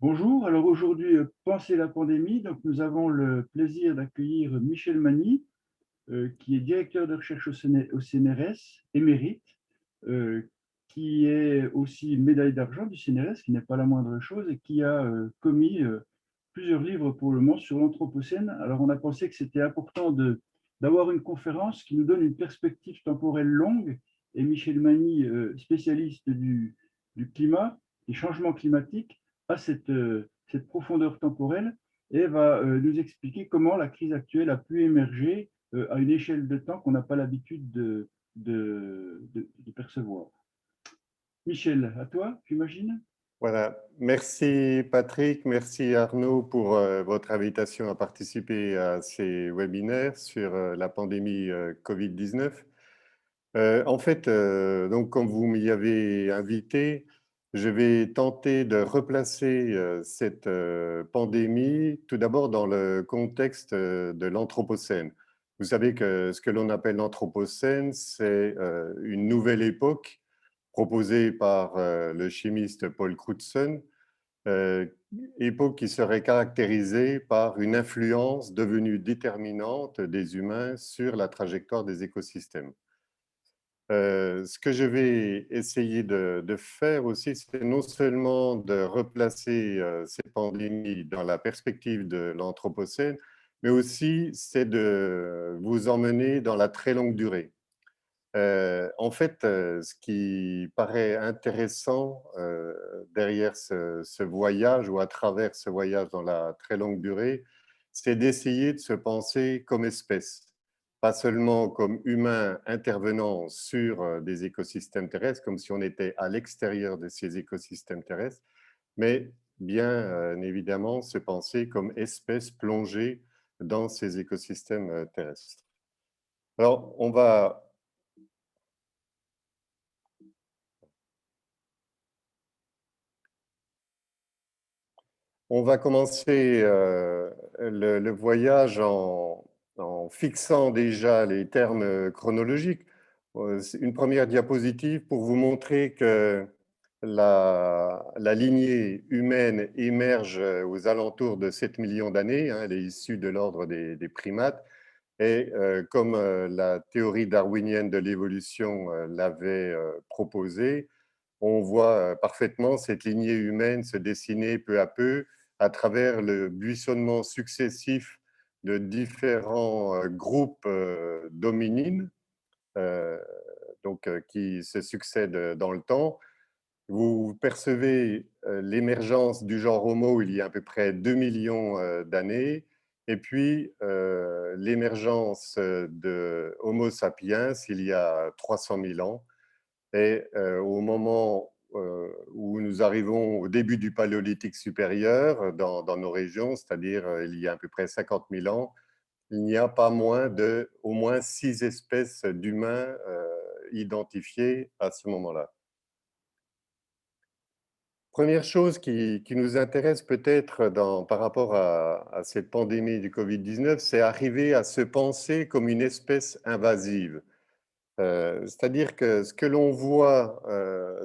Bonjour, alors aujourd'hui, Penser la pandémie. Donc, nous avons le plaisir d'accueillir Michel Magny, qui est directeur de recherche au CNRS, émérite, euh, qui est aussi médaille d'argent du CNRS, qui n'est pas la moindre chose, et qui a commis plusieurs livres pour le moment sur l'Anthropocène. Alors, on a pensé que c'était important d'avoir une conférence qui nous donne une perspective temporelle longue, et Michel Magny, spécialiste du climat, des changements climatiques, a cette profondeur temporelle et va nous expliquer comment la crise actuelle a pu émerger à une échelle de temps qu'on n'a pas l'habitude de percevoir. Michel, à toi, j'imagine. Voilà, merci Patrick, merci Arnaud pour votre invitation à participer à ces webinaires sur la pandémie Covid-19. En fait, donc comme vous m'y avez invité, je vais tenter de replacer cette pandémie tout d'abord dans le contexte de l'Anthropocène. Vous savez que ce que l'on appelle l'Anthropocène, c'est une nouvelle époque proposée par le chimiste Paul Crutzen, euh, époque qui serait caractérisée par une influence devenue déterminante des humains sur la trajectoire des écosystèmes. Ce que je vais essayer de faire aussi, c'est non seulement de replacer cette pandémie dans la perspective de l'Anthropocène, mais aussi c'est de vous emmener dans la très longue durée. En fait, ce qui paraît intéressant derrière ce voyage ou à travers ce voyage dans la très longue durée, c'est d'essayer de se penser comme espèce, pas seulement comme humain intervenant sur des écosystèmes terrestres, comme si on était à l'extérieur de ces écosystèmes terrestres, mais bien évidemment se penser comme espèce plongée dans ces écosystèmes terrestres. Alors, on va commencer le voyage en fixant déjà les termes chronologiques. C'est une première diapositive pour vous montrer que la lignée humaine émerge aux alentours de 7 millions d'années. Elle est issue de l'ordre des primates. Et comme la théorie darwinienne de l'évolution l'avait proposé, on voit parfaitement cette lignée humaine se dessiner peu à peu à travers le buissonnement successif de différents groupes d'hominines qui se succèdent dans le temps. Vous percevez l'émergence du genre Homo il y a à peu près 2 millions d'années, et puis l'émergence de Homo sapiens il y a 300 000 ans. Et au moment où nous arrivons au début du Paléolithique supérieur dans nos régions, c'est-à-dire il y a à peu près 50 000 ans, il n'y a pas moins de au moins 6 espèces d'humains identifiées à ce moment-là. Première chose qui nous intéresse peut-être par rapport à cette pandémie du Covid-19, c'est arriver à se penser comme une espèce invasive. C'est-à-dire que ce que l'on voit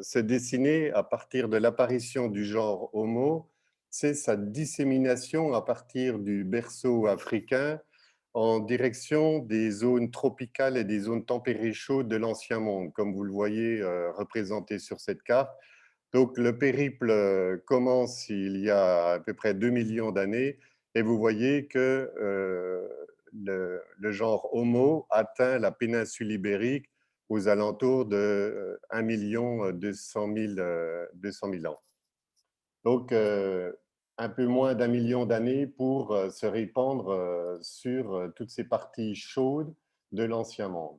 se dessiner à partir de l'apparition du genre Homo, c'est sa dissémination à partir du berceau africain en direction des zones tropicales et des zones tempérées chaudes de l'Ancien Monde, comme vous le voyez représenté sur cette carte. Donc le périple commence il y a à peu près 2 millions d'années et vous voyez que le genre Homo atteint la péninsule ibérique aux alentours de 1 200 000 ans. Donc, un peu moins d'1 million d'années pour se répandre sur toutes ces parties chaudes de l'Ancien Monde.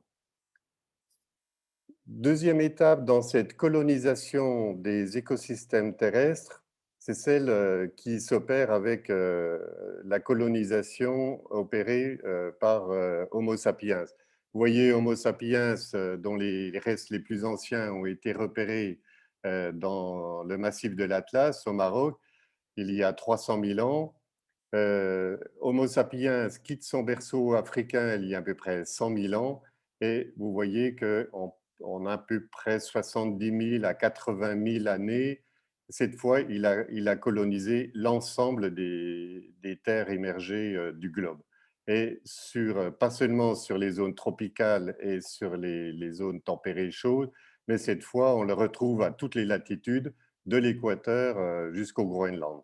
Deuxième étape dans cette colonisation des écosystèmes terrestres, c'est celle qui s'opère avec la colonisation opérée par Homo sapiens. Vous voyez Homo sapiens dont les restes les plus anciens ont été repérés dans le massif de l'Atlas au Maroc il y a 300 000 ans. Homo sapiens quitte son berceau africain il y a à peu près 100 000 ans et vous voyez qu'on a à peu près 70 000 à 80 000 années, cette fois, il a colonisé l'ensemble des terres émergées du globe. Et pas seulement sur les zones tropicales et sur les zones tempérées chaudes, mais cette fois, on le retrouve à toutes les latitudes, de l'équateur jusqu'au Groenland.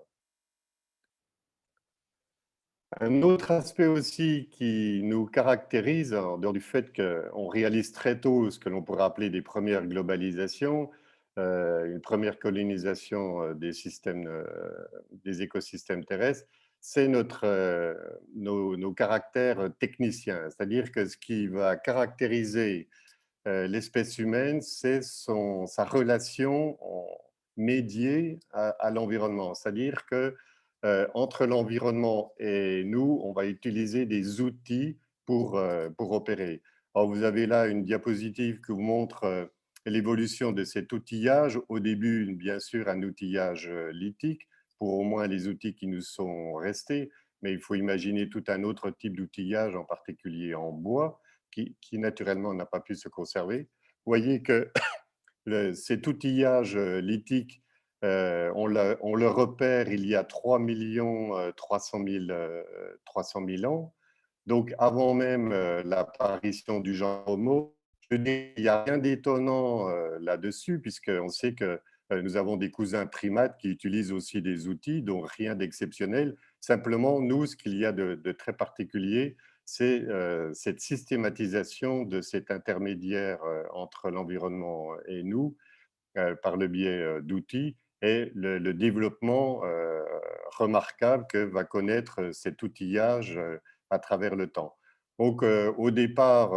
Un autre aspect aussi qui nous caractérise, en dehors du fait qu'on réalise très tôt ce que l'on pourrait appeler des premières globalisations, une première colonisation des écosystèmes terrestres, c'est nos caractères techniciens. C'est-à-dire que ce qui va caractériser l'espèce humaine, c'est sa relation médiée à l'environnement. C'est-à-dire que entre l'environnement et nous, on va utiliser des outils pour opérer. Alors, vous avez là une diapositive qui vous montre l'évolution de cet outillage. Au début, bien sûr, un outillage lithique pour au moins les outils qui nous sont restés, mais il faut imaginer tout un autre type d'outillage, en particulier en bois, qui naturellement n'a pas pu se conserver. Vous voyez que cet outillage lithique, on le repère il y a 3 300 000 ans. Donc, avant même l'apparition du genre Homo, je dis, il n'y a rien d'étonnant là-dessus, puisqu'on sait que nous avons des cousins primates qui utilisent aussi des outils, donc rien d'exceptionnel. Simplement, nous, ce qu'il y a de très particulier, c'est cette systématisation de cet intermédiaire entre l'environnement et nous, par le biais d'outils, et le développement remarquable que va connaître cet outillage à travers le temps. Donc, au départ,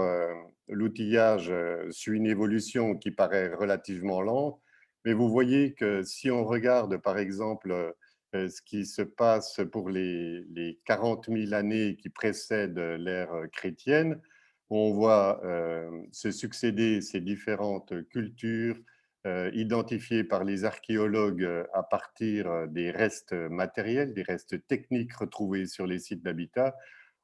l'outillage suit une évolution qui paraît relativement lente, mais vous voyez que si on regarde, par exemple, ce qui se passe pour les 40 000 années qui précèdent l'ère chrétienne, on voit se succéder ces différentes cultures identifiées par les archéologues à partir des restes matériels, des restes techniques retrouvés sur les sites d'habitat.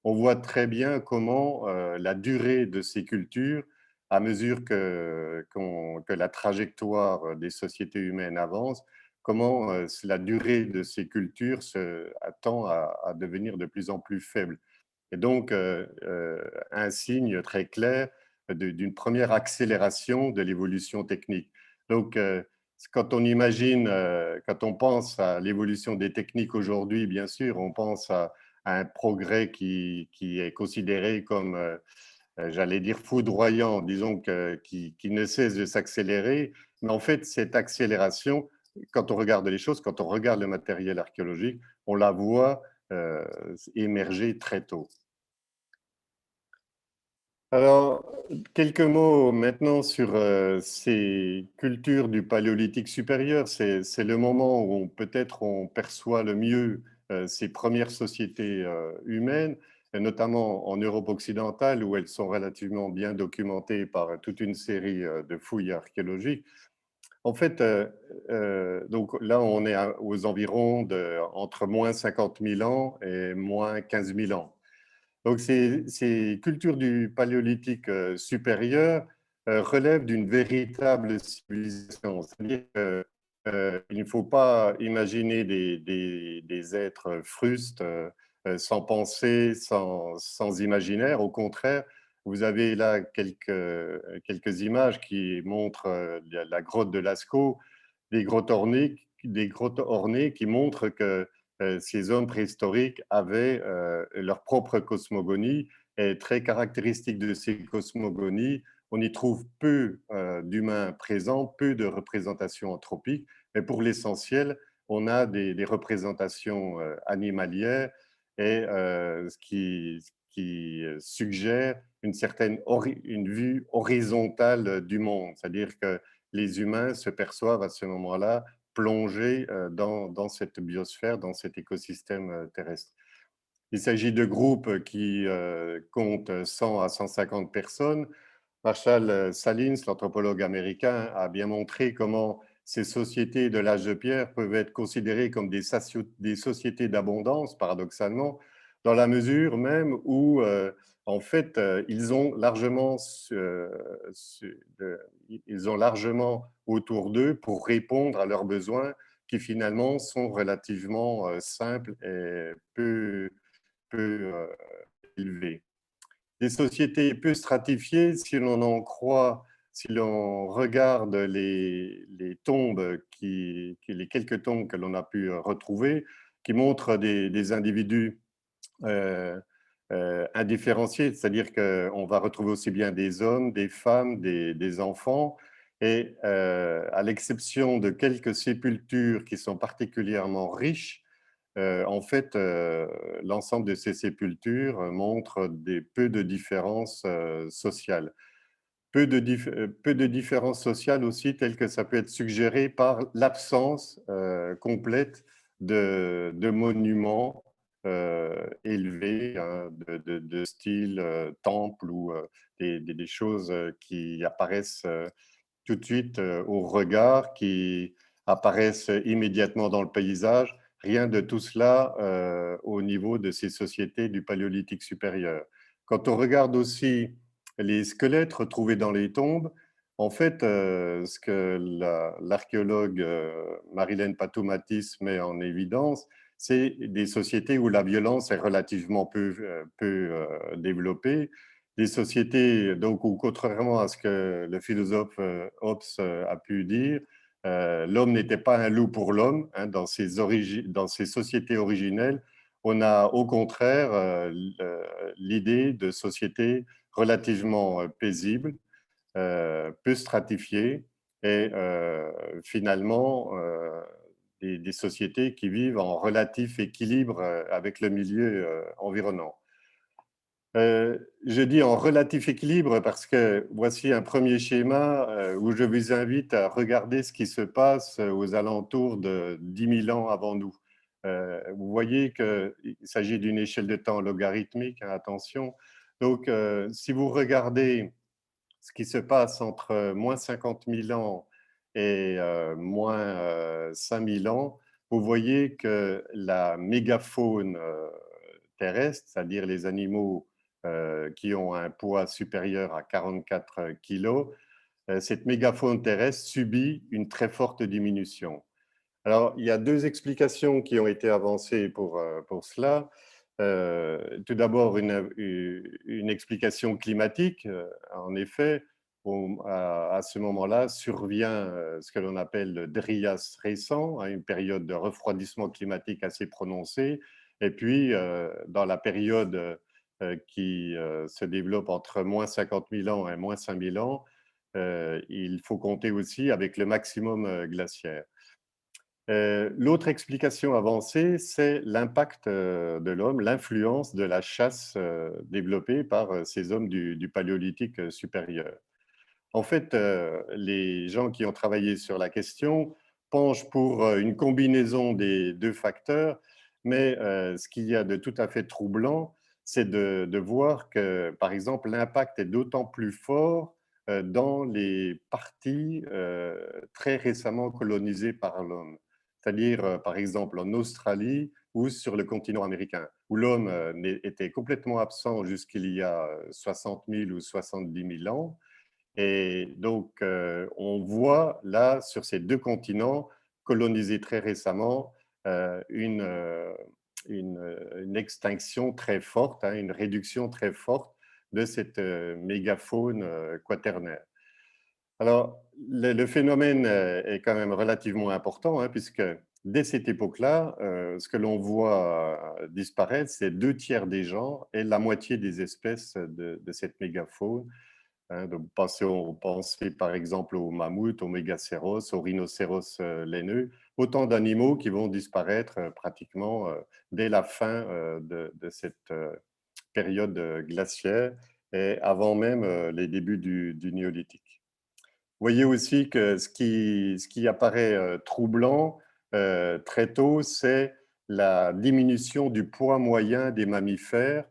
On voit très bien comment la durée de ces cultures, à mesure que la trajectoire des sociétés humaines avance, comment la durée de ces cultures tend à devenir de plus en plus faible. Et donc, un signe très clair d'une première accélération de l'évolution technique. Donc, quand on imagine, quand on pense à l'évolution des techniques aujourd'hui, bien sûr, on pense à un progrès qui est considéré comme, j'allais dire, foudroyant, disons, qui ne cesse de s'accélérer. Mais en fait, cette accélération, quand on regarde les choses, quand on regarde le matériel archéologique, on la voit émerger très tôt. Alors, quelques mots maintenant sur ces cultures du Paléolithique supérieur. C'est le moment où peut-être on perçoit le mieux ces premières sociétés humaines, et notamment en Europe occidentale, où elles sont relativement bien documentées par toute une série de fouilles archéologiques. En fait, donc là, on est aux environs entre moins 50 000 ans et moins 15 000 ans. Donc, ces cultures du Paléolithique supérieur relèvent d'une véritable civilisation. C'est-à-dire qu'il ne faut pas imaginer des êtres frustes, sans pensée, sans imaginaire. Au contraire, vous avez là quelques images qui montrent la grotte de Lascaux, des grottes ornées qui montrent que ces hommes préhistoriques avaient leur propre cosmogonie, et très caractéristique de ces cosmogonies, on y trouve peu d'humains présents, peu de représentations anthropiques, mais pour l'essentiel, on a des représentations animalières, et ce qui suggère une vue horizontale du monde, c'est-à-dire que les humains se perçoivent à ce moment-là plongés dans cette biosphère, dans cet écosystème terrestre. Il s'agit de groupes qui comptent 100 à 150 personnes. Marshall Salins, l'anthropologue américain, a bien montré comment ces sociétés de l'âge de pierre peuvent être considérées comme des sociétés d'abondance, paradoxalement, dans la mesure même où, en fait, ils ont largement autour d'eux pour répondre à leurs besoins qui finalement sont relativement simples et peu élevées. Des sociétés peu stratifiées, si l'on en croit, si l'on regarde les tombes, les quelques tombes que l'on a pu retrouver, qui montrent des individus indifférenciés, c'est-à-dire qu'on va retrouver aussi bien des hommes, des femmes, des enfants, et à l'exception de quelques sépultures qui sont particulièrement riches, en fait, l'ensemble de ces sépultures montre peu de différences sociales. Peu de différences sociales aussi, telles que ça peut être suggéré par l'absence complète de monuments élevés, hein, de style temple ou des choses qui apparaissent tout de suite au regard, qui apparaissent immédiatement dans le paysage. Rien de tout cela au niveau de ces sociétés du Paléolithique supérieur. Quand on regarde aussi les squelettes retrouvés dans les tombes, en fait, ce que l'archéologue Marilène Patou-Matis met en évidence, c'est des sociétés où la violence est relativement peu développée, des sociétés donc où, contrairement à ce que le philosophe Hobbes a pu dire, l'homme n'était pas un loup pour l'homme. Hein, dans ces sociétés originelles, on a au contraire l'idée de sociétés relativement paisibles, peu stratifiées et finalement des sociétés qui vivent en relatif équilibre avec le milieu environnant. Je dis en relatif équilibre parce que voici un premier schéma où je vous invite à regarder ce qui se passe aux alentours de 10 000 ans avant nous. Vous voyez qu'il s'agit d'une échelle de temps logarithmique, hein, attention. Donc, si vous regardez ce qui se passe entre moins 50 000 ans et moins 5 000 ans, vous voyez que la mégafaune terrestre, c'est-à-dire les animaux qui ont un poids supérieur à 44 kg, cette mégafaune terrestre subit une très forte diminution. Alors, il y a deux explications qui ont été avancées pour cela. Tout d'abord, une explication climatique. En effet, à ce moment-là, survient ce que l'on appelle le Dryas récent, hein, une période de refroidissement climatique assez prononcée. Et puis, dans la période qui se développe entre moins 50 000 ans et moins 5 000 ans, il faut compter aussi avec le maximum glaciaire. L'autre explication avancée, c'est l'impact de l'homme, l'influence de la chasse développée par ces hommes du Paléolithique supérieur. En fait, les gens qui ont travaillé sur la question penchent pour une combinaison des deux facteurs, mais ce qu'il y a de tout à fait troublant, c'est de voir que, par exemple, l'impact est d'autant plus fort dans les parties très récemment colonisées par l'homme, c'est-à-dire, par exemple, en Australie ou sur le continent américain, où l'homme était complètement absent jusqu'il y a 60 000 ou 70 000 ans. Et donc, on voit là, sur ces deux continents, colonisés très récemment, une extinction très forte, hein, une réduction très forte de cette mégafaune quaternaire. Alors, le phénomène est quand même relativement important, hein, puisque dès cette époque-là, ce que l'on voit disparaître, c'est 2 tiers des genres et la moitié des espèces de cette mégafaune. Hein, donc pensez par exemple aux mammouths, aux mégacéros, aux rhinocéros laineux, autant d'animaux qui vont disparaître pratiquement dès la fin de cette période glaciaire et avant même les débuts du néolithique. Vous voyez aussi que ce qui apparaît troublant très tôt, c'est la diminution du poids moyen des mammifères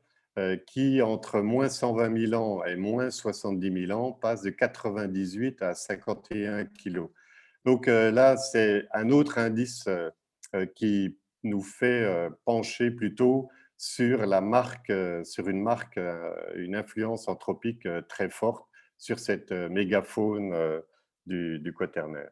qui, entre moins 120 000 ans et moins 70 000 ans, passe de 98 à 51 kilos. Donc là, c'est un autre indice qui nous fait pencher plutôt sur la marque, sur une influence anthropique très forte sur cette mégafaune du Quaternaire.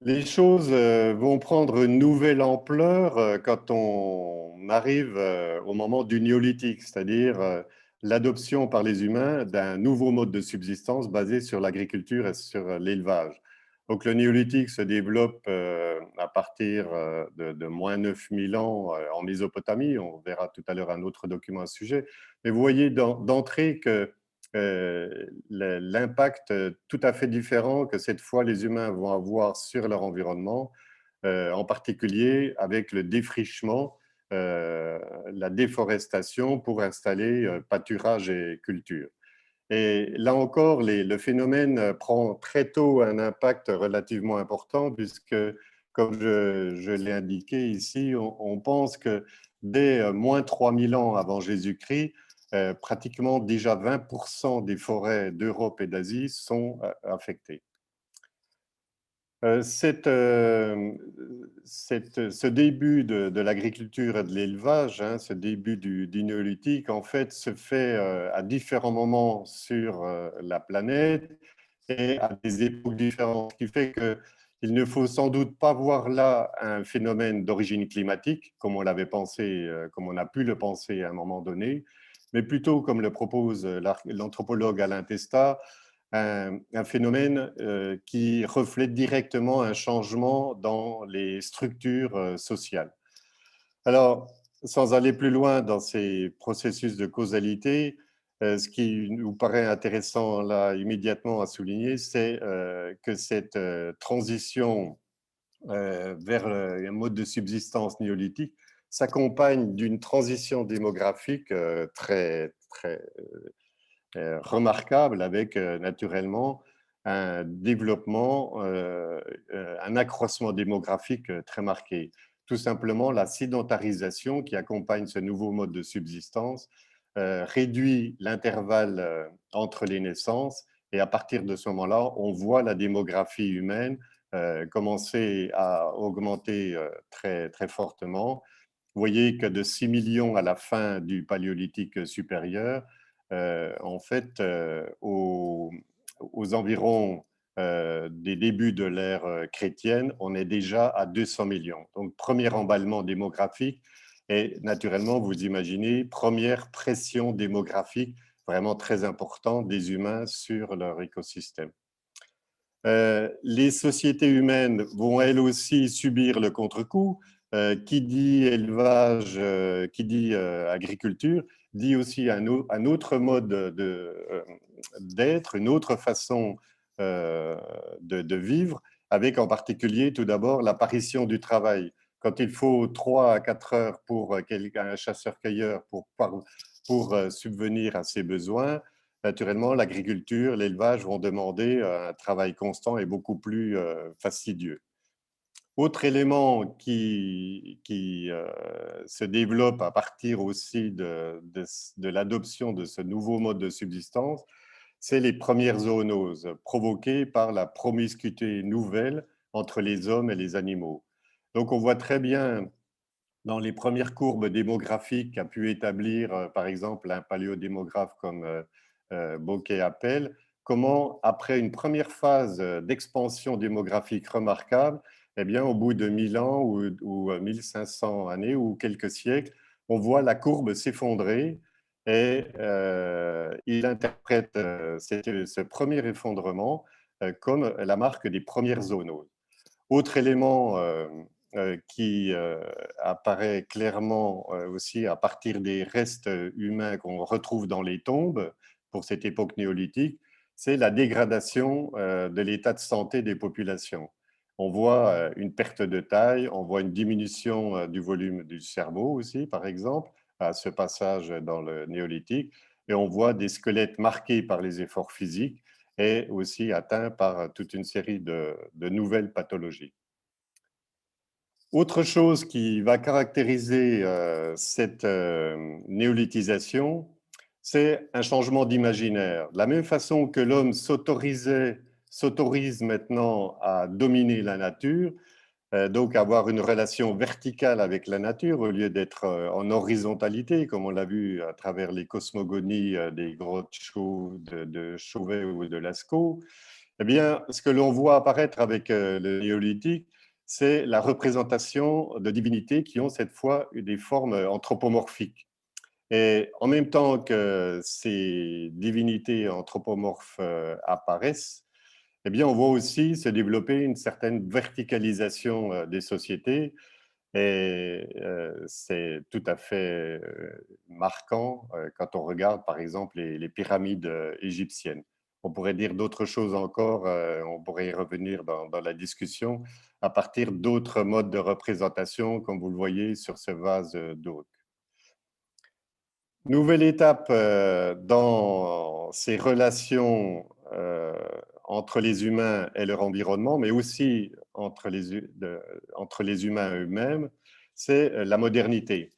Les choses vont prendre une nouvelle ampleur quand on arrive au moment du néolithique, c'est-à-dire l'adoption par les humains d'un nouveau mode de subsistance basé sur l'agriculture et sur l'élevage. Donc le néolithique se développe à partir de moins 9000 ans en Mésopotamie. On verra tout à l'heure un autre document à ce sujet. Mais vous voyez d'entrée que l'impact tout à fait différent que cette fois les humains vont avoir sur leur environnement, en particulier avec le défrichement, la déforestation pour installer pâturage et culture. Et là encore, le phénomène prend très tôt un impact relativement important puisque, comme je l'ai indiqué ici, on pense que dès moins 3000 ans avant Jésus-Christ, pratiquement déjà 20% des forêts d'Europe et d'Asie sont affectées. Ce début de l'agriculture et de l'élevage, hein, ce début du néolithique, en fait, se fait à différents moments sur la planète et à des époques différentes, ce qui fait qu'il ne faut sans doute pas voir là un phénomène d'origine climatique, comme on l'avait pensé, comme on a pu le penser à un moment donné, mais plutôt, comme le propose l'anthropologue Alain Testa, un phénomène qui reflète directement un changement dans les structures sociales. Alors, sans aller plus loin dans ces processus de causalité, ce qui nous paraît intéressant là immédiatement à souligner, c'est que cette transition vers un mode de subsistance néolithique s'accompagne d'une transition démographique très remarquable avec naturellement un développement, un accroissement démographique très marqué. Tout simplement, la sédentarisation qui accompagne ce nouveau mode de subsistance réduit l'intervalle entre les naissances et à partir de ce moment-là, on voit la démographie humaine commencer à augmenter très fortement. Vous voyez que de 6 millions à la fin du Paléolithique supérieur, en fait, aux environs des débuts de l'ère chrétienne, on est déjà à 200 millions. Donc, premier emballement démographique et naturellement, vous imaginez, première pression démographique vraiment très importante des humains sur leur écosystème. Les sociétés humaines vont elles aussi subir le contre-coup. Qui dit élevage, qui dit agriculture, dit aussi un autre mode d'être, une autre façon de vivre, avec en particulier tout d'abord l'apparition du travail. Quand il faut 3 à 4 heures pour un chasseur-cueilleur pour subvenir à ses besoins, naturellement, l'agriculture, l'élevage vont demander un travail constant et beaucoup plus fastidieux. Autre élément qui se développe à partir aussi de l'adoption de ce nouveau mode de subsistance, c'est les premières zoonoses provoquées par la promiscuité nouvelle entre les hommes et les animaux. Donc on voit très bien dans les premières courbes démographiques qu'a pu établir, par exemple, un paléodémographe comme Bocquet appelle, comment, après une première phase d'expansion démographique remarquable, eh bien, au bout de 1000 ans ou 1500 années ou quelques siècles, on voit la courbe s'effondrer et il interprète ce premier effondrement comme la marque des premières zoonoses. Autre élément qui apparaît clairement aussi à partir des restes humains qu'on retrouve dans les tombes pour cette époque néolithique, c'est la dégradation de l'état de santé des populations. On voit une perte de taille, on voit une diminution du volume du cerveau aussi, par exemple, à ce passage dans le néolithique, et on voit des squelettes marqués par les efforts physiques et aussi atteints par toute une série de nouvelles pathologies. Autre chose qui va caractériser cette néolithisation, c'est un changement d'imaginaire. De la même façon que l'homme s'autorise maintenant à dominer la nature, donc avoir une relation verticale avec la nature au lieu d'être en horizontalité, comme on l'a vu à travers les cosmogonies des grottes de Chauvet ou de Lascaux, Eh bien, ce que l'on voit apparaître avec le néolithique, c'est la représentation de divinités qui ont cette fois des formes anthropomorphiques. Et en même temps que ces divinités anthropomorphes apparaissent, eh bien, on voit aussi se développer une certaine verticalisation des sociétés. Et c'est tout à fait marquant quand on regarde, par exemple, les pyramides égyptiennes. On pourrait dire d'autres choses encore, on pourrait y revenir dans la discussion, à partir d'autres modes de représentation, comme vous le voyez sur ce vase d'eau. Nouvelle étape dans ces relations entre les humains et leur environnement, mais aussi entre les humains eux-mêmes, c'est la modernité.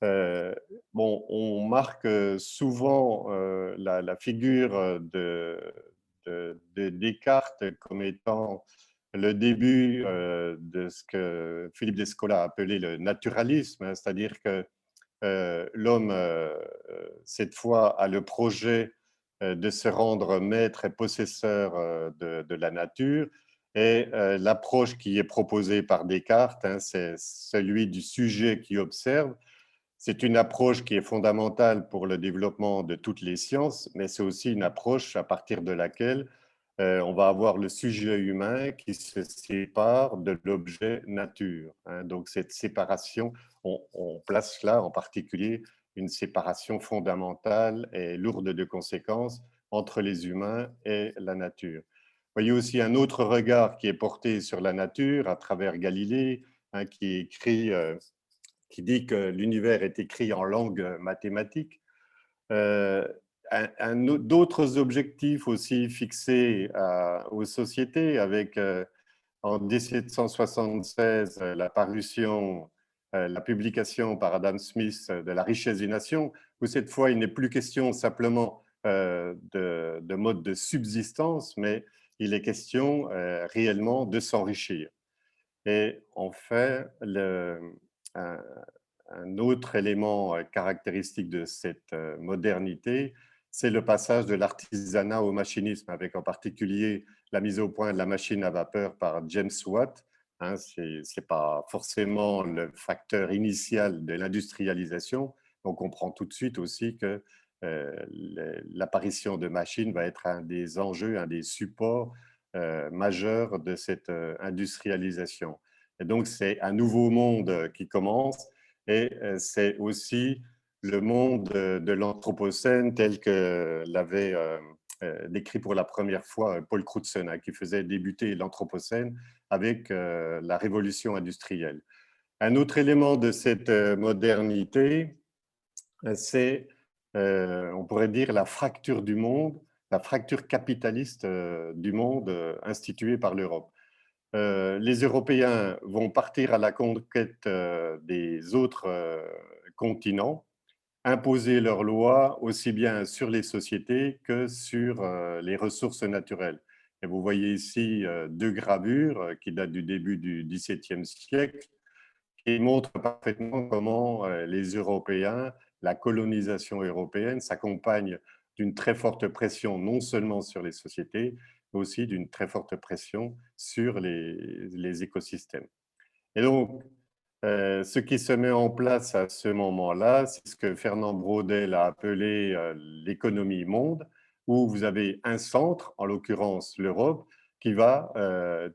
Euh, bon, on marque souvent la figure de Descartes comme étant le début de ce que Philippe Descola a appelé le naturalisme, hein, c'est-à-dire que l'homme, cette fois, a le projet de se rendre maître et possesseur de la nature. Et l'approche qui est proposée par Descartes, hein, c'est celui du sujet qui observe. C'est une approche qui est fondamentale pour le développement de toutes les sciences, mais c'est aussi une approche à partir de laquelle on va avoir le sujet humain qui se sépare de l'objet nature, hein. Donc cette séparation, on place là en particulier une séparation fondamentale et lourde de conséquences entre les humains et la nature. Vous voyez aussi un autre regard qui est porté sur la nature à travers Galilée, hein, qui dit que l'univers est écrit en langue mathématique. Euh, D'autres objectifs aussi fixés aux sociétés avec en 1776 la publication par Adam Smith de La richesse des nations, où cette fois il n'est plus question simplement de mode de subsistance, mais il est question réellement de s'enrichir. Et en fait, un, un autre élément caractéristique de cette modernité, c'est le passage de l'artisanat au machinisme, avec en particulier la mise au point de la machine à vapeur par James Watt. Hein, ce n'est pas forcément le facteur initial de l'industrialisation. On comprend tout de suite aussi que l'apparition de machines va être un des enjeux, un des supports majeurs de cette industrialisation. Et donc, c'est un nouveau monde qui commence et c'est aussi le monde de l'Anthropocène tel que l'avait décrit pour la première fois Paul Crutzen, hein, qui faisait débuter l'Anthropocène avec la révolution industrielle. Un autre élément de cette modernité, c'est, on pourrait dire, la fracture du monde, la fracture capitaliste du monde instituée par l'Europe. Les Européens vont partir à la conquête des autres continents, imposer leurs lois aussi bien sur les sociétés que sur les ressources naturelles. Et vous voyez ici deux gravures qui datent du début du XVIIe siècle qui montrent parfaitement comment les Européens, la colonisation européenne s'accompagne d'une très forte pression non seulement sur les sociétés, mais aussi d'une très forte pression sur les écosystèmes. Et donc, ce qui se met en place à ce moment-là, c'est ce que Fernand Braudel a appelé l'économie monde, où vous avez un centre, en l'occurrence l'Europe, qui va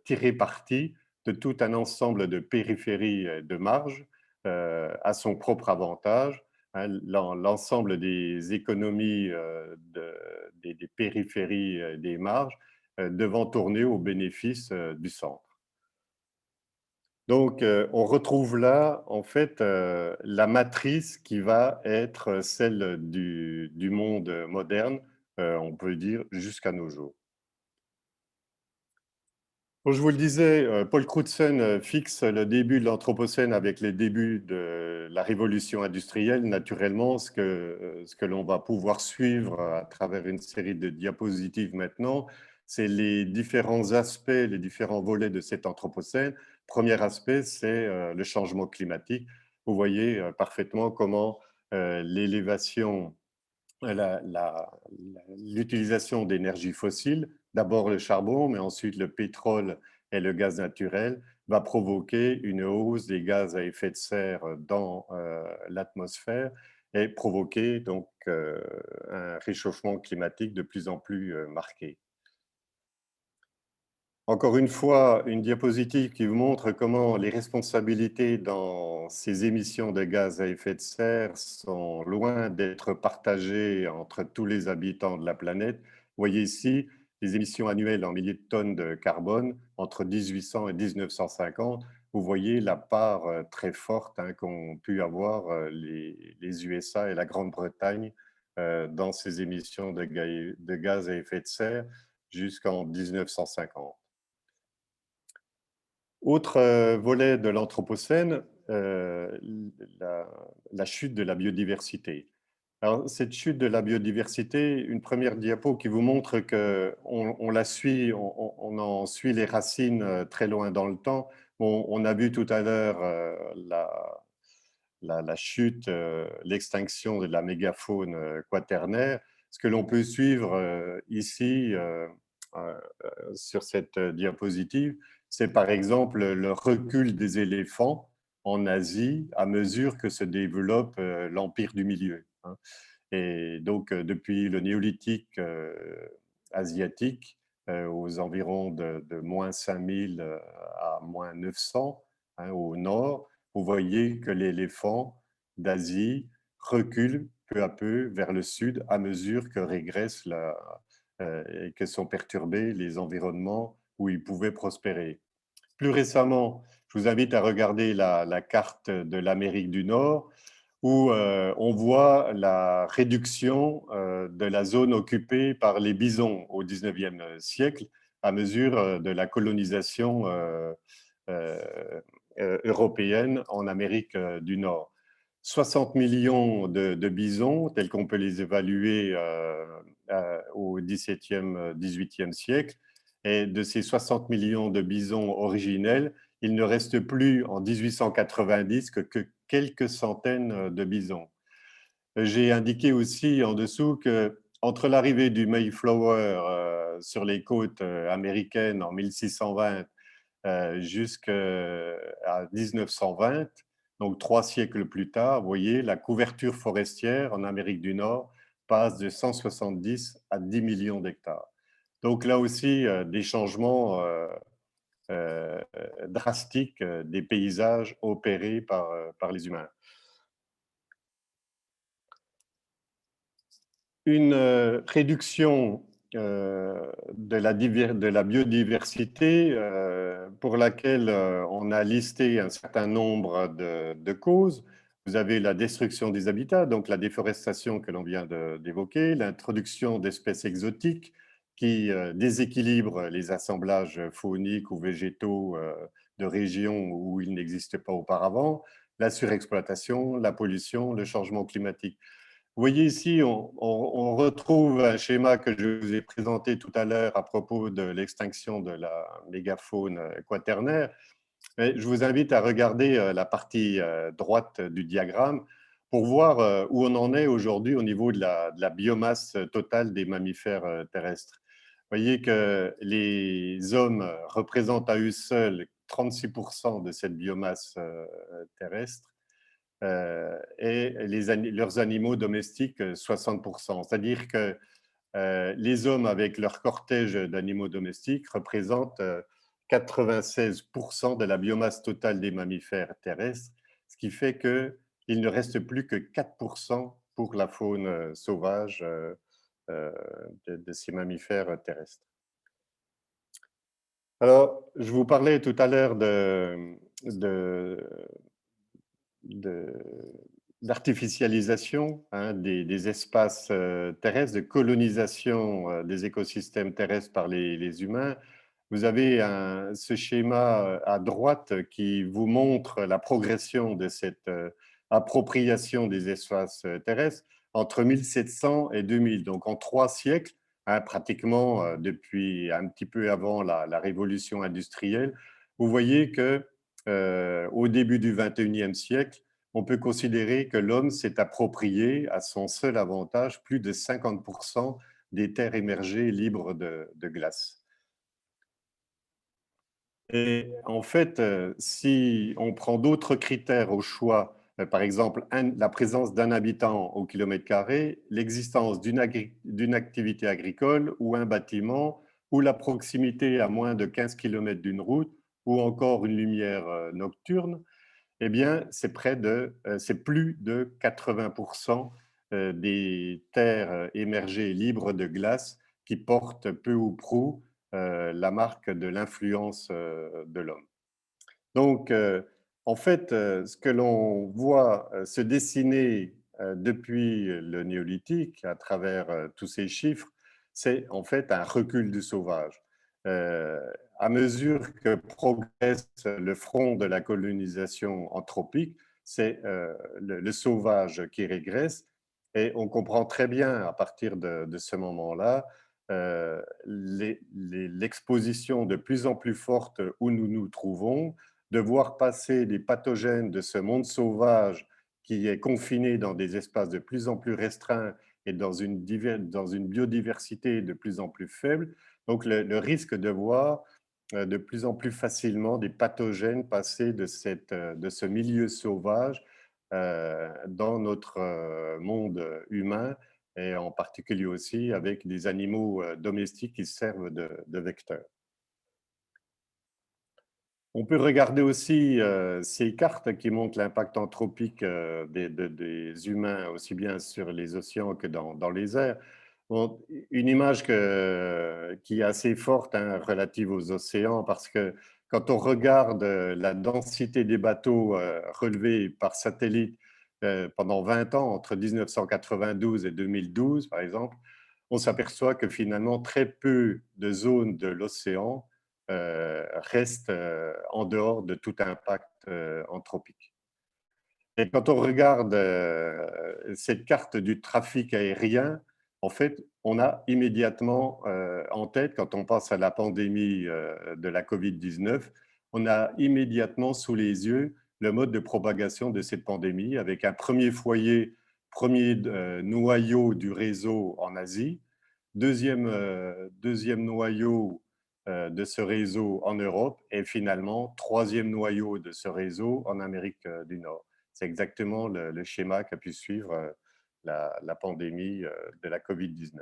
tirer parti de tout un ensemble de périphéries de marge à son propre avantage. Hein, l'ensemble des économies des périphéries des marges devant tourner au bénéfice du centre. Donc, on retrouve là, en fait, la matrice qui va être celle du monde moderne, on peut dire, jusqu'à nos jours. Bon, je vous le disais, Paul Crutzen fixe le début de l'Anthropocène avec les débuts de la révolution industrielle. Naturellement, ce que l'on va pouvoir suivre à travers une série de diapositives maintenant, c'est les différents aspects, les différents volets de cet Anthropocène. Premier aspect, c'est le changement climatique. Vous voyez parfaitement comment l'élévation, l'utilisation d'énergies fossiles d'abord le charbon, mais ensuite le pétrole et le gaz naturel, va provoquer une hausse des gaz à effet de serre dans l'atmosphère et provoquer donc un réchauffement climatique de plus en plus marqué. Encore une fois, une diapositive qui vous montre comment les responsabilités dans ces émissions de gaz à effet de serre sont loin d'être partagées entre tous les habitants de la planète. Vous voyez ici les émissions annuelles en milliers de tonnes de carbone entre 1800 et 1950. Vous voyez la part très forte qu'ont pu avoir les USA et la Grande-Bretagne dans ces émissions de gaz à effet de serre jusqu'en 1950. Autre volet de l'Anthropocène, la chute de la biodiversité. Alors, cette chute de la biodiversité, une première diapo qui vous montre qu'on la suit, on en suit les racines très loin dans le temps. On a vu tout à l'heure la chute, l'extinction de la mégafaune quaternaire. Ce que l'on peut suivre ici sur cette diapositive, c'est par exemple le recul des éléphants en Asie à mesure que se développe l'Empire du Milieu. Et donc, depuis le néolithique asiatique, aux environs de moins 5000 à moins 900 au nord, vous voyez que l'éléphant d'Asie recule peu à peu vers le sud à mesure que régresse et que sont perturbés les environnements où il pouvait prospérer. Plus récemment, je vous invite à regarder la carte de l'Amérique du Nord où on voit la réduction de la zone occupée par les bisons au XIXe siècle à mesure de la colonisation européenne en Amérique du Nord. 60 millions de bisons, tels qu'on peut les évaluer au XVIIe, XVIIIe siècle. Et de ces 60 millions de bisons originels, il ne reste plus en 1890 que quelques centaines de bisons. J'ai indiqué aussi en dessous que entre l'arrivée du Mayflower sur les côtes américaines en 1620 jusqu'à 1920, donc 3 siècles plus tard, vous voyez, la couverture forestière en Amérique du Nord passe de 170 à 10 millions d'hectares. Donc là aussi, des changements drastiques des paysages opérés par les humains. Une réduction de la biodiversité pour laquelle on a listé un certain nombre de causes. Vous avez la destruction des habitats, donc la déforestation que l'on vient d'évoquer, l'introduction d'espèces exotiques qui déséquilibrent les assemblages fauniques ou végétaux de régions où ils n'existaient pas auparavant, la surexploitation, la pollution, le changement climatique. Vous voyez ici, on retrouve un schéma que je vous ai présenté tout à l'heure à propos de l'extinction de la mégafaune quaternaire. Mais je vous invite à regarder la partie droite du diagramme pour voir où on en est aujourd'hui au niveau de la biomasse totale des mammifères terrestres. Vous voyez que les hommes représentent à eux seuls 36% de cette biomasse terrestre et leurs animaux domestiques 60%. C'est-à-dire que les hommes avec leur cortège d'animaux domestiques représentent 96% de la biomasse totale des mammifères terrestres, ce qui fait qu'il ne reste plus que 4% pour la faune sauvage de ces mammifères terrestres. Alors, je vous parlais tout à l'heure d'artificialisation des espaces terrestres, de colonisation des écosystèmes terrestres par les humains. Vous avez ce schéma à droite qui vous montre la progression de cette appropriation des espaces terrestres entre 1700 et 2000. Donc en 3 siècles, pratiquement depuis un petit peu avant la révolution industrielle, vous voyez que au début du 21e siècle, on peut considérer que l'homme s'est approprié à son seul avantage plus de 50% des terres émergées libres de glace. Et en fait, si on prend d'autres critères au choix, par exemple la présence d'un habitant au kilomètre carré, l'existence d'une activité agricole ou un bâtiment, ou la proximité à moins de 15 km d'une route, ou encore une lumière nocturne, eh bien, c'est plus de 80% des terres émergées libres de glace qui portent peu ou prou la marque de l'influence de l'homme. Donc, en fait, ce que l'on voit se dessiner depuis le néolithique, à travers tous ces chiffres, c'est en fait un recul du sauvage. À mesure que progresse le front de la colonisation anthropique, c'est le sauvage qui régresse. Et on comprend très bien à partir de ce moment-là l'exposition de plus en plus forte où nous nous trouvons, de voir passer les pathogènes de ce monde sauvage qui est confiné dans des espaces de plus en plus restreints et dans une biodiversité de plus en plus faible. Donc le risque de voir de plus en plus facilement des pathogènes passer de ce milieu sauvage dans notre monde humain, et en particulier aussi avec des animaux domestiques qui servent de vecteurs. On peut regarder aussi ces cartes qui montrent l'impact anthropique des humains, aussi bien sur les océans que dans les airs. Bon, une image qui est assez forte relative aux océans, parce que quand on regarde la densité des bateaux relevés par satellite pendant 20 ans, entre 1992 et 2012 par exemple, on s'aperçoit que finalement très peu de zones de l'océan restent en dehors de tout impact anthropique. Et quand on regarde cette carte du trafic aérien, en fait, on a immédiatement en tête, quand on pense à la pandémie de la Covid-19, on a immédiatement sous les yeux le mode de propagation de cette pandémie, avec un premier foyer, premier noyau du réseau en Asie, deuxième noyau de ce réseau en Europe, et finalement troisième noyau de ce réseau en Amérique du Nord. C'est exactement le schéma qu'a pu suivre la pandémie de la Covid-19.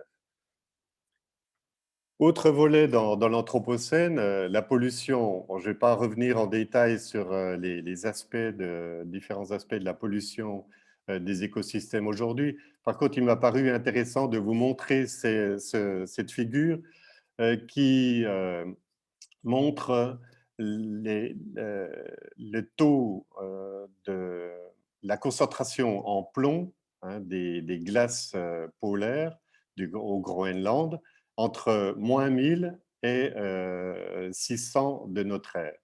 Autre volet dans l'Anthropocène, la pollution. Bon, je ne vais pas revenir en détail sur les différents aspects de la pollution des écosystèmes aujourd'hui. Par contre, il m'a paru intéressant de vous montrer cette figure qui montre le taux de la concentration en plomb des glaces polaires au Groenland entre moins 1000 et 600 de notre ère.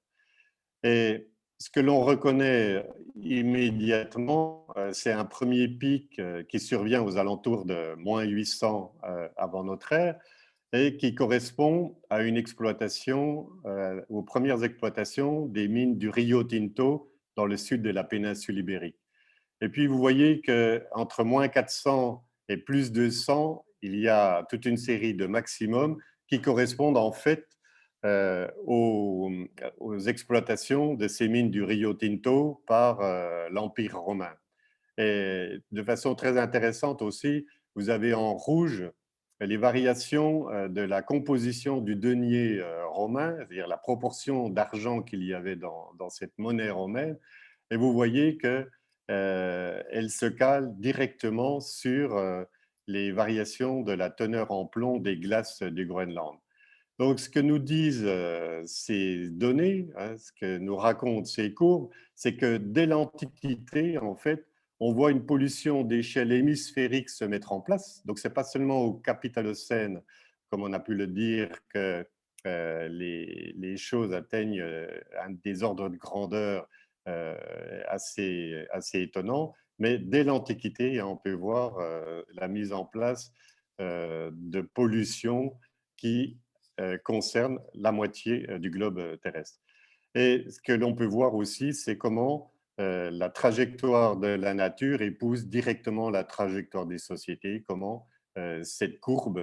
Et ce que l'on reconnaît immédiatement, c'est un premier pic qui survient aux alentours de moins 800 avant notre ère, et qui correspond à une exploitation, aux premières exploitations des mines du Rio Tinto dans le sud de la péninsule ibérique. Et puis, vous voyez qu'entre moins 400 et plus 200, il y a toute une série de maximums qui correspondent en fait aux exploitations de ces mines du Rio Tinto par l'Empire romain. Et de façon très intéressante aussi, vous avez en rouge les variations de la composition du denier romain, c'est-à-dire la proportion d'argent qu'il y avait dans cette monnaie romaine. Et vous voyez qu'elle se cale directement sur les variations de la teneur en plomb des glaces du Groenland. Donc, ce que nous disent ces données, ce que nous racontent ces courbes, c'est que dès l'Antiquité, en fait, on voit une pollution d'échelle hémisphérique se mettre en place. Donc, ce n'est pas seulement au Capitalocène, comme on a pu le dire, que les choses atteignent des ordres de grandeur assez étonnants, mais dès l'Antiquité, on peut voir la mise en place de pollution qui concerne la moitié du globe terrestre. Et ce que l'on peut voir aussi, c'est comment la trajectoire de la nature épouse directement la trajectoire des sociétés, comment cette courbe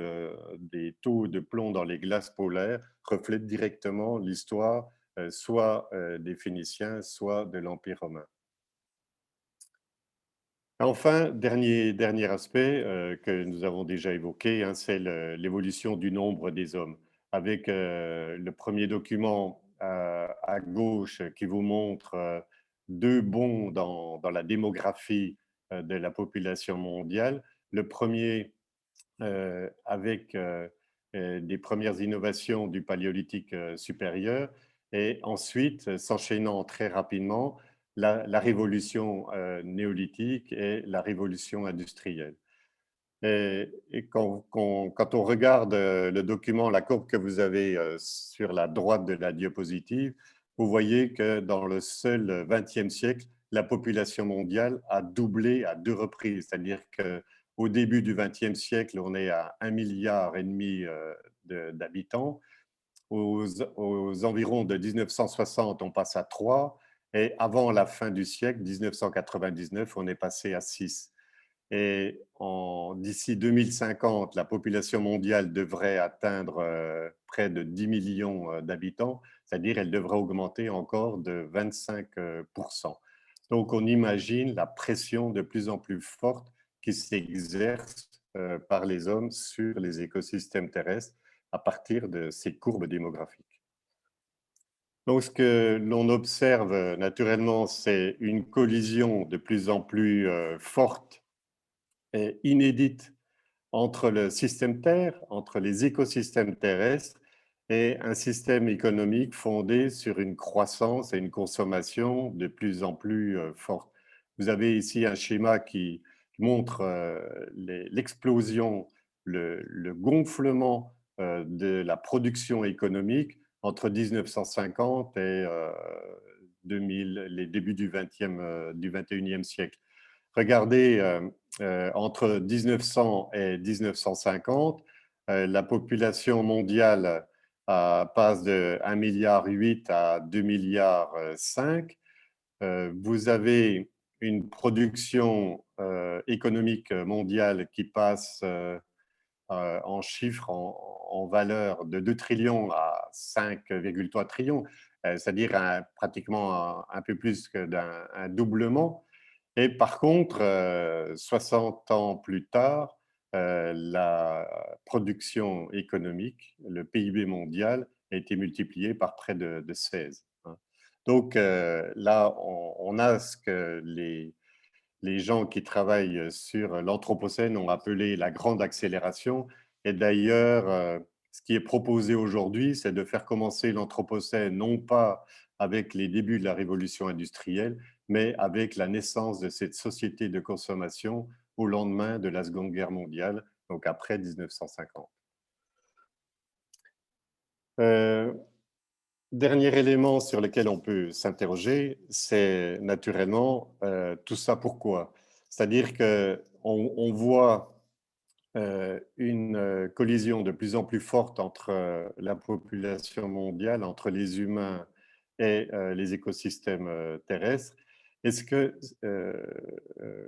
des taux de plomb dans les glaces polaires reflète directement l'histoire soit des Phéniciens, soit de l'Empire romain. Enfin, dernier aspect que nous avons déjà évoqué, hein, c'est l'évolution du nombre des hommes. Avec le premier document à gauche qui vous montre deux bonds dans la démographie de la population mondiale. Le premier avec des premières innovations du paléolithique supérieur et ensuite s'enchaînant très rapidement la révolution néolithique et la révolution industrielle. Et quand on regarde le document, la courbe que vous avez sur la droite de la diapositive, vous voyez que dans le seul XXe siècle, la population mondiale a doublé à 2 reprises. C'est-à-dire qu'au début du XXe siècle, on est à 1,5 milliard d'habitants. Aux environs de 1960, on passe à 3. Et avant la fin du siècle, 1999, on est passé à 6. Et d'ici 2050, la population mondiale devrait atteindre près de 10 millions d'habitants, c'est-à-dire elle devrait augmenter encore de 25%. Donc on imagine la pression de plus en plus forte qui s'exerce par les hommes sur les écosystèmes terrestres à partir de ces courbes démographiques. Donc, ce que l'on observe naturellement, c'est une collision de plus en plus forte et inédite entre le système Terre, entre les écosystèmes terrestres et un système économique fondé sur une croissance et une consommation de plus en plus forte. Vous avez ici un schéma qui montre l'explosion, le gonflement de la production économique entre 1950 et 2000, les débuts du 21e siècle. Regardez, entre 1900 et 1950, la population mondiale passe de 1,8 milliard à 2,5 milliards. Vous avez une production économique mondiale qui passe en chiffres, en valeur de 2 trillions à 5,3 trillions, c'est-à-dire pratiquement un peu plus d'un doublement. Et par contre, 60 ans plus tard, la production économique, le PIB mondial, a été multiplié par près de 16. Hein. Donc là, on a ce que les gens qui travaillent sur l'Anthropocène ont appelé la grande accélération. Et d'ailleurs, ce qui est proposé aujourd'hui, c'est de faire commencer l'Anthropocène non pas avec les débuts de la révolution industrielle, mais avec la naissance de cette société de consommation au lendemain de la Seconde Guerre mondiale, donc après 1950. Dernier élément sur lequel on peut s'interroger, c'est naturellement tout ça pourquoi. C'est-à-dire qu'on voit une collision de plus en plus forte entre la population mondiale, entre les humains et les écosystèmes terrestres. Est-ce que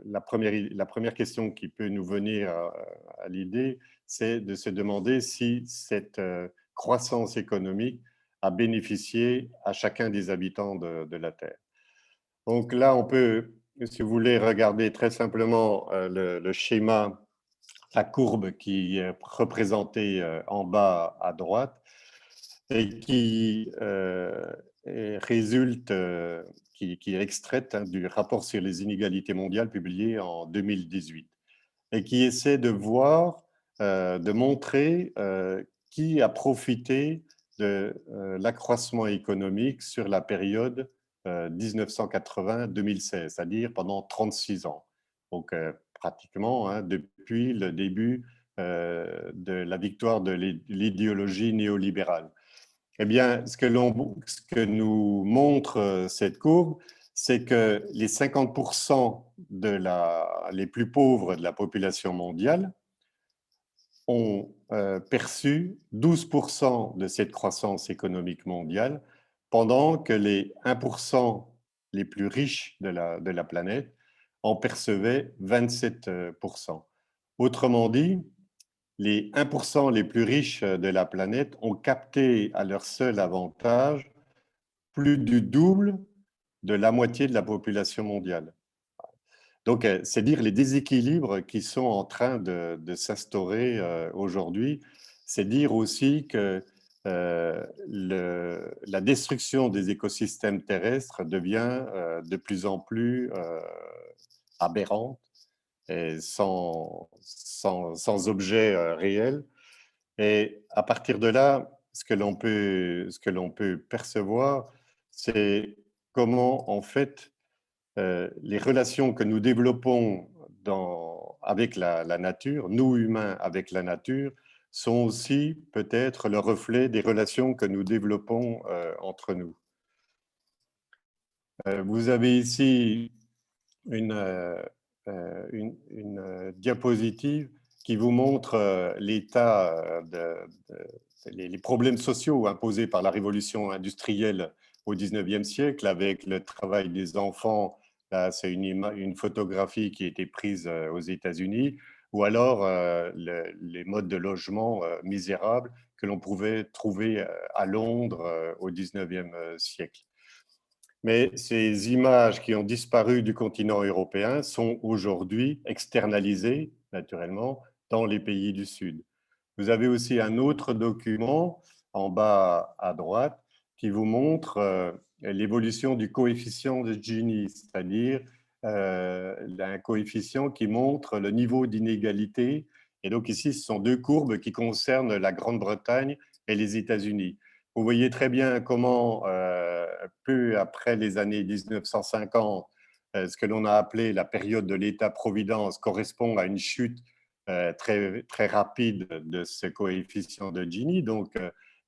la première question qui peut nous venir à l'idée, c'est de se demander si cette croissance économique a bénéficié à chacun des habitants de la Terre. Donc là, on peut, si vous voulez, regarder très simplement le schéma, la courbe qui est représentée en bas à droite et qui résulte, qui est extraite du rapport sur les inégalités mondiales publié en 2018 et qui essaie de voir, de montrer qui a profité de l'accroissement économique sur la période 1980-2016, c'est-à-dire pendant 36 ans. Donc, pratiquement hein, depuis le début de la victoire de l'idéologie néolibérale. Eh bien, ce que nous montre cette courbe, c'est que les 50% les plus pauvres de la population mondiale ont perçu 12% de cette croissance économique mondiale, pendant que les 1% les plus riches de la planète en percevaient 27%. Autrement dit, les 1% les plus riches de la planète ont capté à leur seul avantage plus du double de la moitié de la population mondiale. Donc, c'est dire les déséquilibres qui sont en train de s'instaurer aujourd'hui. C'est dire aussi que la destruction des écosystèmes terrestres devient de plus en plus aberrante et sans objet réel. Et à partir de là, ce que l'on peut percevoir, c'est comment, en fait, les relations que nous développons avec la nature, nous humains avec la nature, sont aussi peut-être le reflet des relations que nous développons entre nous. Vous avez ici une diapositive qui vous montre l'état les problèmes sociaux imposés par la révolution industrielle au 19e siècle avec le travail des enfants. Là, c'est une photographie qui a été prise aux États-Unis, ou alors les modes de logement misérables que l'on pouvait trouver à Londres au 19e siècle. Mais ces images qui ont disparu du continent européen sont aujourd'hui externalisées, naturellement, dans les pays du Sud. Vous avez aussi un autre document en bas à droite qui vous montre l'évolution du coefficient de Gini, c'est-à-dire un coefficient qui montre le niveau d'inégalité. Et donc ici, ce sont deux courbes qui concernent la Grande-Bretagne et les États-Unis. Vous voyez très bien comment, peu après les années 1950, ce que l'on a appelé la période de l'État-providence correspond à une chute très, très rapide de ce coefficient de Gini, donc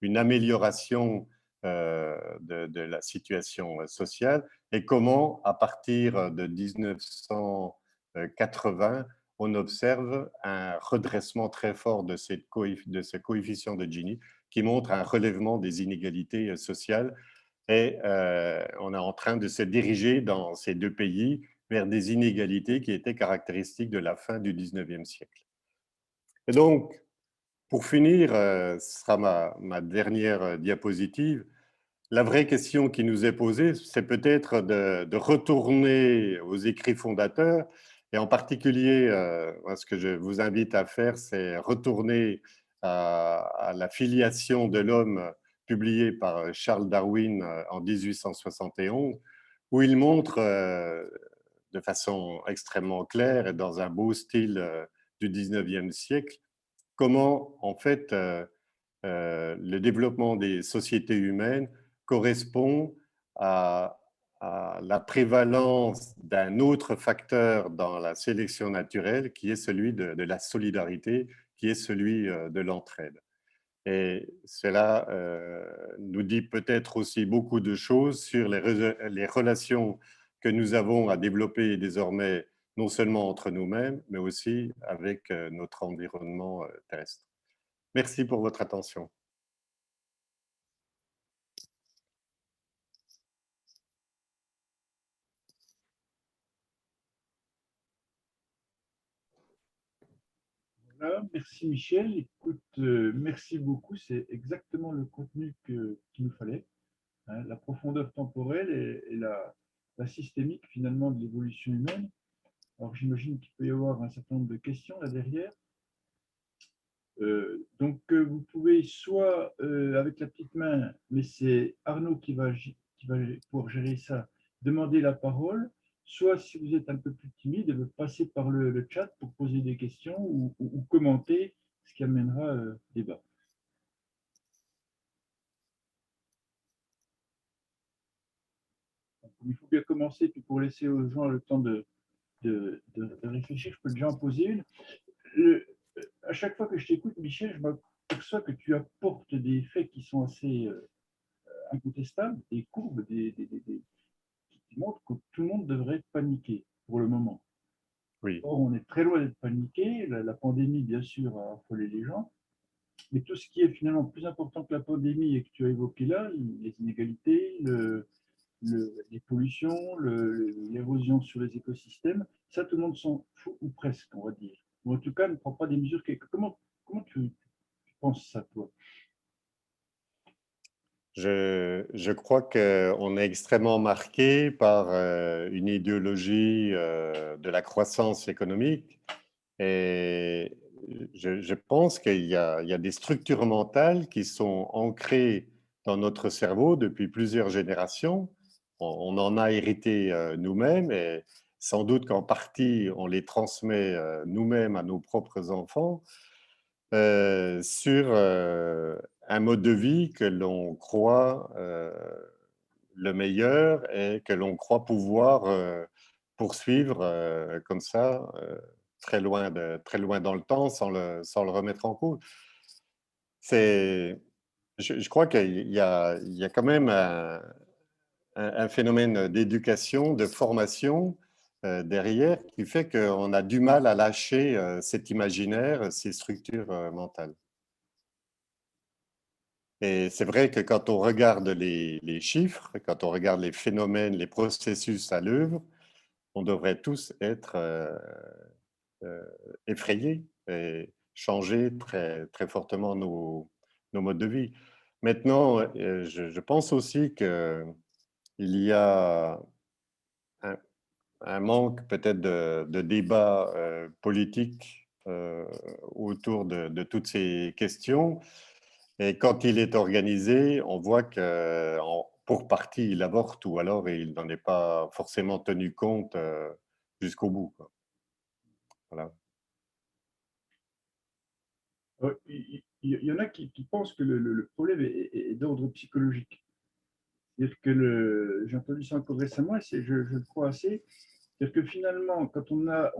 une amélioration de la situation sociale, et comment, à partir de 1980, on observe un redressement très fort de ce coefficient de Gini qui montre un relèvement des inégalités sociales. Et on est en train de se diriger dans ces deux pays vers des inégalités qui étaient caractéristiques de la fin du 19e siècle. Et donc, pour finir, ce sera ma dernière diapositive. La vraie question qui nous est posée, c'est peut-être de retourner aux écrits fondateurs, et en particulier, ce que je vous invite à faire, c'est retourner à la filiation de l'homme publiée par Charles Darwin en 1871, où il montre de façon extrêmement claire et dans un beau style du 19e siècle, comment, en fait, le développement des sociétés humaines correspond à la prévalence d'un autre facteur dans la sélection naturelle, qui est celui de la solidarité, qui est celui de l'entraide. Et cela nous dit peut-être aussi beaucoup de choses sur les relations que nous avons à développer désormais, non seulement entre nous-mêmes, mais aussi avec notre environnement terrestre. Merci pour votre attention. Voilà, merci Michel. Écoute, merci beaucoup. C'est exactement le contenu qu'il nous fallait. Hein, la profondeur temporelle et la systémique finalement de l'évolution humaine. Alors j'imagine qu'il peut y avoir un certain nombre de questions là derrière. Donc vous pouvez soit avec la petite main, mais c'est Arnaud qui va pouvoir gérer ça, demander la parole, soit si vous êtes un peu plus timide, passer par le chat pour poser des questions ou commenter, ce qui amènera débat. Donc, il faut bien commencer, puis pour laisser aux gens le temps de réfléchir, je peux déjà en poser une. À chaque fois que je t'écoute, Michel, je m'aperçois que tu apportes des faits qui sont assez incontestables, des courbes, qui montrent que tout le monde devrait paniquer pour le moment. Oui. Or, on est très loin d'être paniqué. La pandémie, bien sûr, a affolé les gens. Mais tout ce qui est finalement plus important que la pandémie et que tu as évoqué là, les inégalités, les pollutions, l'érosion sur les écosystèmes, ça, tout le monde s'en fout, ou presque, on va dire. Ou en tout cas, ne prend pas des mesures. Comment tu penses ça, toi? Je crois qu'on est extrêmement marqué par une idéologie de la croissance économique et je pense qu'il y a des structures mentales qui sont ancrées dans notre cerveau depuis plusieurs générations. On en a hérité nous-mêmes et sans doute qu'en partie on les transmet nous-mêmes à nos propres enfants sur un mode de vie que l'on croit le meilleur et que l'on croit pouvoir poursuivre comme ça, très loin dans le temps, sans le remettre en cause. C'est, je crois qu'il y a quand même un phénomène d'éducation, de formation derrière qui fait qu'on a du mal à lâcher cet imaginaire, ces structures mentales. Et c'est vrai que quand on regarde les chiffres, quand on regarde les phénomènes, les processus à l'œuvre, on devrait tous être euh, effrayés et changer très fortement nos modes de vie. Maintenant, je pense aussi qu'il y a un, un manque peut-être de débat politique autour de toutes ces questions. Et quand il est organisé, on voit que pour partie, il avorte ou alors il n'en est pas forcément tenu compte jusqu'au bout, quoi. Voilà. Il y en a qui pensent que le problème est d'ordre psychologique. C'est-à-dire que j'ai entendu ça encore récemment et je le crois assez. C'est-à-dire que finalement, quand on a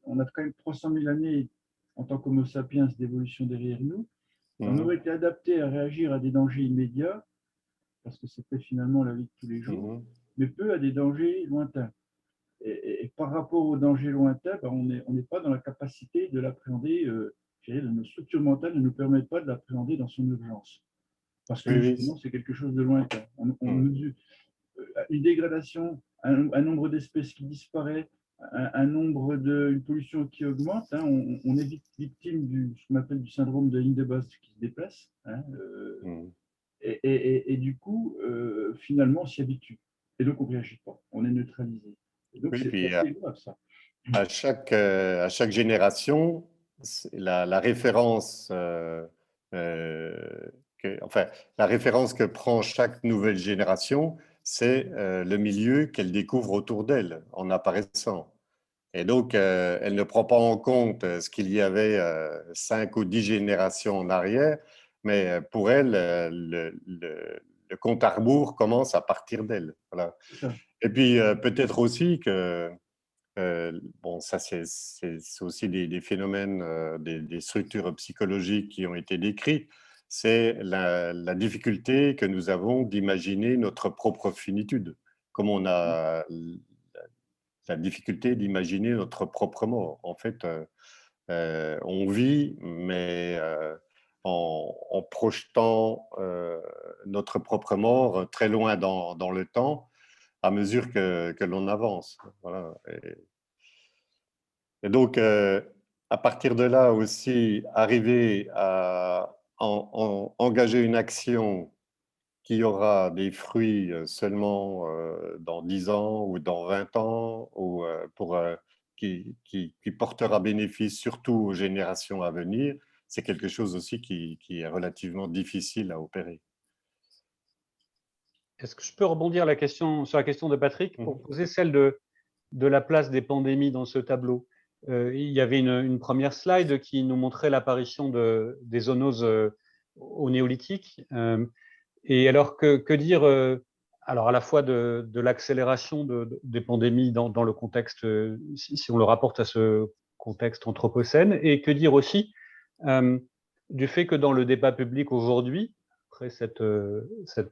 quand même 300 000 années en tant qu'Homo sapiens d'évolution derrière nous, on Mhm, aurait été adapté à réagir à des dangers immédiats, parce que c'était finalement la vie de tous les jours, mhm. mais peu à des dangers lointains. Et par rapport aux dangers lointains, ben, on n'est pas dans la capacité de l'appréhender. Nos structures mentales ne nous permettent pas de l'appréhender dans son urgence. Parce que Oui, oui. justement, c'est quelque chose de lointain. On Mhm. mesure une dégradation, un nombre d'espèces qui disparaît, un nombre une pollution qui augmente. Hein. On est victime ce qu'on appelle du syndrome de Hindebast qui se déplace. Hein, Mhm. et du coup, finalement, on s'y habitue. Et donc, on ne réagit pas. On est neutralisé. Et donc, Oui, c'est puis assez grave, ça. à chaque génération, la référence, enfin, la référence que prend chaque nouvelle génération, c'est le milieu qu'elle découvre autour d'elle en apparaissant. Et donc, elle ne prend pas en compte ce qu'il y avait 5 ou 10 générations en arrière, mais pour elle, le compte à rebours commence à partir d'elle. Voilà. C'est ça. Et puis, peut-être aussi que, bon, ça, c'est aussi des phénomènes, des structures psychologiques qui ont été décrites, c'est la difficulté que nous avons d'imaginer notre propre finitude, comme on a la difficulté d'imaginer notre propre mort. En fait, on vit, mais en projetant notre propre mort très loin dans le temps à mesure que l'on avance. Voilà. Et donc, à partir de là aussi, arriver à engager une action qui aura des fruits seulement dans 10 ans ou dans 20 ans, ou qui portera bénéfice surtout aux générations à venir, c'est quelque chose aussi qui est relativement difficile à opérer. Est-ce que je peux rebondir sur la question de Patrick pour Mhm. poser celle de la place des pandémies dans ce tableau? Il y avait une première slide qui nous montrait l'apparition des zoonoses au néolithique. Et alors, que dire alors à la fois de l'accélération des pandémies dans le contexte, si on le rapporte à ce contexte anthropocène, et que dire aussi euh, du fait que dans le débat public aujourd'hui, après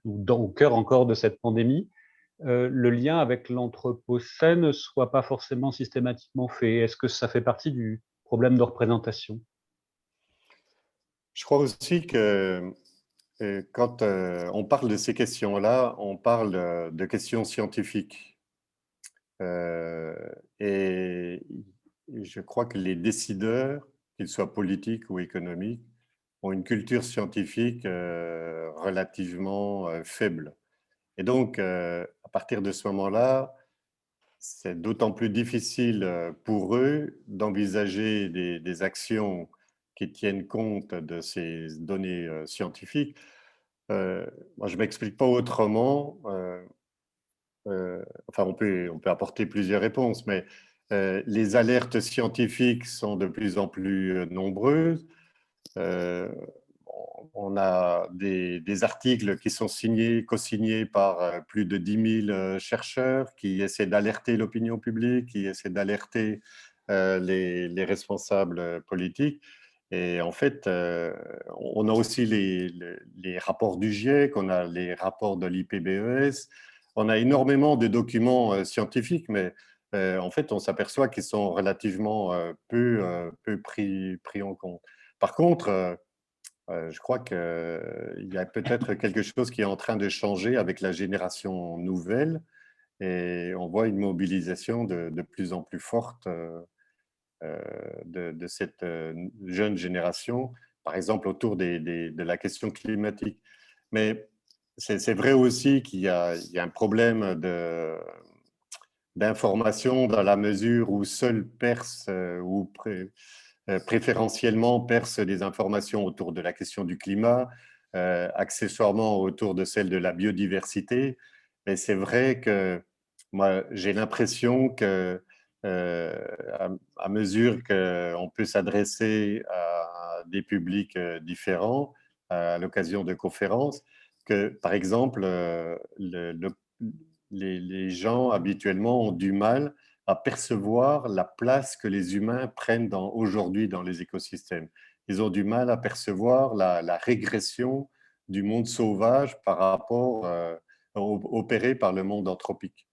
au cœur encore de cette pandémie, le lien avec l'anthropocène ne soit pas forcément systématiquement fait. Est-ce que ça fait partie du problème de représentation? Je crois aussi que quand on parle de ces questions-là, on parle de questions scientifiques. Euh, et je crois que les décideurs qu'ils soient politiques ou économiques, ont une culture scientifique relativement faible. Et donc, à partir de ce moment-là, c'est d'autant plus difficile pour eux d'envisager des actions qui tiennent compte de ces données scientifiques. Moi, je ne m'explique pas autrement. Enfin, on peut apporter plusieurs réponses, mais les alertes scientifiques sont de plus en plus nombreuses. On a des articles qui sont signés, co-signés par plus de 10 000 chercheurs qui essaient d'alerter l'opinion publique, qui essaient d'alerter les responsables politiques. Et en fait, on a aussi les rapports du GIEC, on a les rapports de l'IPBES, on a énormément de documents scientifiques, mais en fait, on s'aperçoit qu'ils sont relativement peu pris en compte. Par contre, je crois qu'il y a peut-être quelque chose qui est en train de changer avec la génération nouvelle et on voit une mobilisation de plus en plus forte de cette jeune génération, par exemple autour de la question climatique. Mais c'est vrai aussi qu'il y a un problème d'information dans la mesure où seul perce ou préférentiellement perce des informations autour de la question du climat, accessoirement autour de celle de la biodiversité. Mais c'est vrai que moi, j'ai l'impression que à mesure qu'on peut s'adresser à des publics différents à l'occasion de conférences, que par exemple, les gens habituellement ont du mal à percevoir la place que les humains prennent aujourd'hui dans les écosystèmes. Ils ont du mal à percevoir la régression du monde sauvage par rapport opérée par le monde anthropique.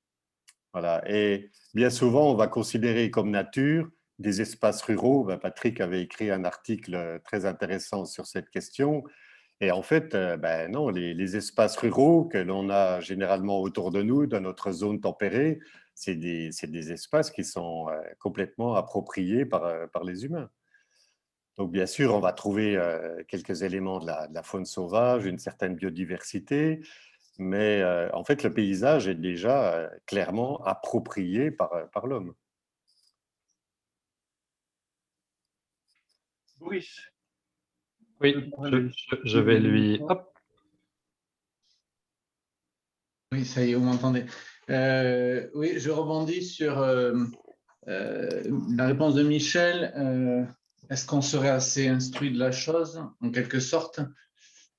Voilà. Et bien souvent, on va considérer comme nature des espaces ruraux. Patrick avait écrit un article très intéressant sur cette question. Et en fait, non, les espaces ruraux que l'on a généralement autour de nous, dans notre zone tempérée, c'est des espaces qui sont complètement appropriés par les humains. Donc, bien sûr, on va trouver quelques éléments de la faune sauvage, une certaine biodiversité, mais en fait, le paysage est déjà clairement approprié par l'homme. Boris. Oui, je vais lui... Hop. Oui, ça y est, vous m'entendez. Oui, je rebondis sur la réponse de Michel. Est-ce qu'on serait assez instruit de la chose, en quelque sorte?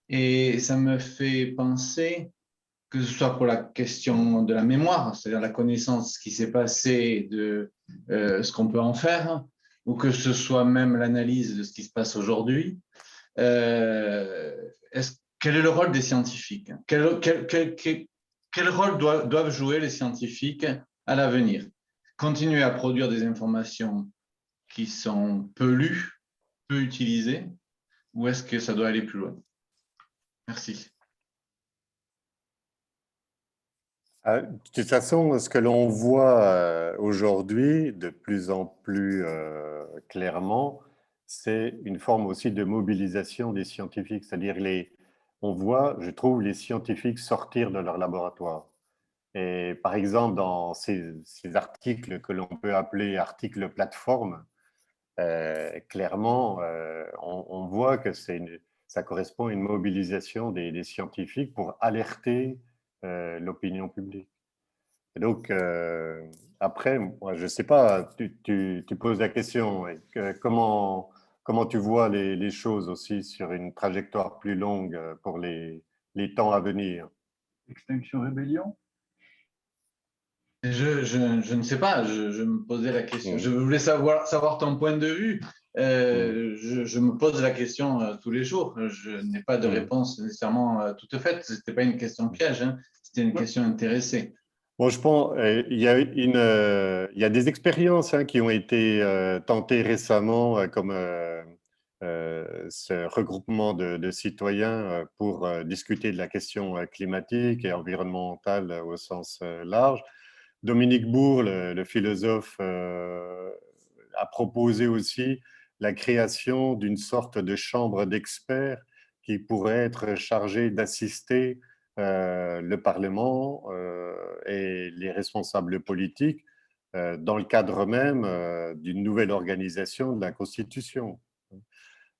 Et ça me fait penser, que ce soit pour la question de la mémoire, c'est-à-dire la connaissance de ce qui s'est passé, de ce qu'on peut en faire, ou que ce soit même l'analyse de ce qui se passe aujourd'hui. Quel est le rôle des scientifiques? Quel rôle doivent jouer les scientifiques à l'avenir? Continuer à produire des informations qui sont peu lues, peu utilisées, ou est-ce que ça doit aller plus loin? Merci. De toute façon, ce que l'on voit aujourd'hui de plus en plus clairement, c'est une forme aussi de mobilisation des scientifiques. C'est-à-dire, on voit, je trouve, les scientifiques sortir de leur laboratoire. Et par exemple, dans ces articles que l'on peut appeler articles plateforme, clairement, on voit que ça correspond à une mobilisation des scientifiques pour alerter l'opinion publique. Et donc, après, moi, je ne sais pas, tu poses la question, comment tu vois les choses aussi sur une trajectoire plus longue pour les temps à venir? Extinction Rébellion. Je ne sais pas, je me posais la question. Je voulais savoir ton point de vue. Je me pose la question tous les jours. Je n'ai pas de réponse nécessairement toute faite. Ce n'était pas une question piège, hein. C'était une question intéressée. Bon, je pense il y a des expériences qui ont été tentées récemment, comme ce regroupement de citoyens pour discuter de la question climatique et environnementale au sens large. Dominique Bourg, le philosophe, a proposé aussi la création d'une sorte de chambre d'experts qui pourrait être chargée d'assister le Parlement et les responsables politiques dans le cadre même d'une nouvelle organisation de la Constitution.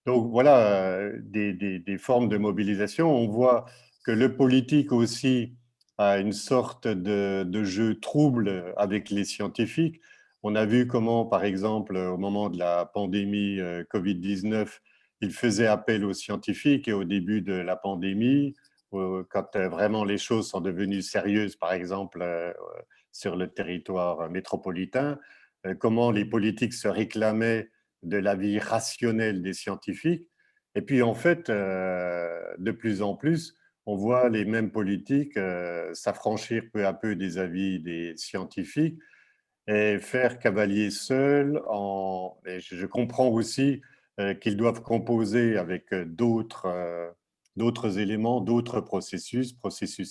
Donc voilà des formes de mobilisation. On voit que le politique aussi a une sorte de jeu trouble avec les scientifiques. On a vu comment, par exemple, au moment de la pandémie Covid-19, il faisait appel aux scientifiques et au début de la pandémie, quand vraiment les choses sont devenues sérieuses, par exemple, sur le territoire métropolitain, comment les politiques se réclamaient de l'avis rationnel des scientifiques. Et puis, en fait, de plus en plus, on voit les mêmes politiques s'affranchir peu à peu des avis des scientifiques et faire cavalier seul. Et je comprends aussi qu'ils doivent composer avec d'autres éléments, d'autres processus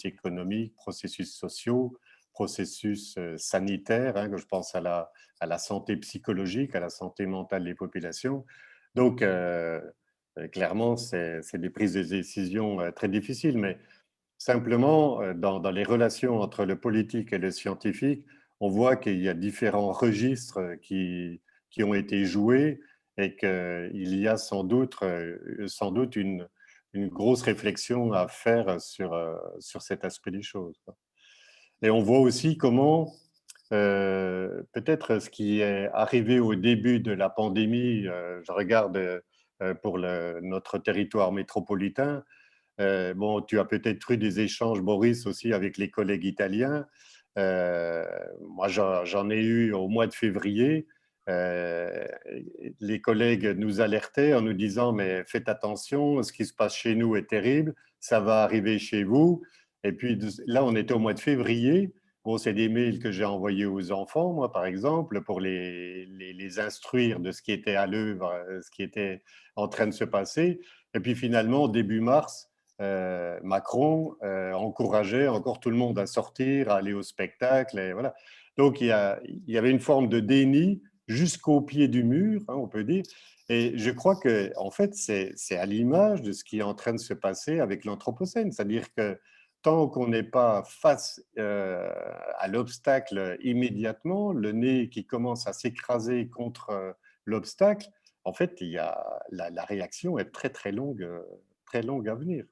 économiques, processus sociaux, processus sanitaires, hein, je pense à la santé psychologique, à la santé mentale des populations. Donc, clairement, c'est des prises de décision très difficiles, mais simplement, dans les relations entre le politique et le scientifique, on voit qu'il y a différents registres qui ont été joués et qu'il y a sans doute une grosse réflexion à faire sur cet aspect des choses. Et on voit aussi comment peut-être ce qui est arrivé au début de la pandémie, je regarde pour notre territoire métropolitain, bon, tu as peut-être eu des échanges, Boris, aussi avec les collègues italiens. Moi, j'en ai eu au mois de février. Les collègues nous alertaient en nous disant « mais faites attention, ce qui se passe chez nous est terrible, ça va arriver chez vous ». Et puis là, on était au mois de février. Bon, c'est des mails que j'ai envoyés aux enfants, moi, par exemple, pour les instruire de ce qui était à l'œuvre, ce qui était en train de se passer. Et puis finalement, début mars, Macron encourageait encore tout le monde à sortir, à aller au spectacle. Et voilà. Donc, il y avait une forme de déni jusqu'au pied du mur, hein, on peut dire. Et je crois que, en fait, c'est à l'image de ce qui est en train de se passer avec l'Anthropocène. C'est-à-dire que tant qu'on n'est pas face à l'obstacle immédiatement, le nez qui commence à s'écraser contre l'obstacle, en fait, la réaction est très longue à venir.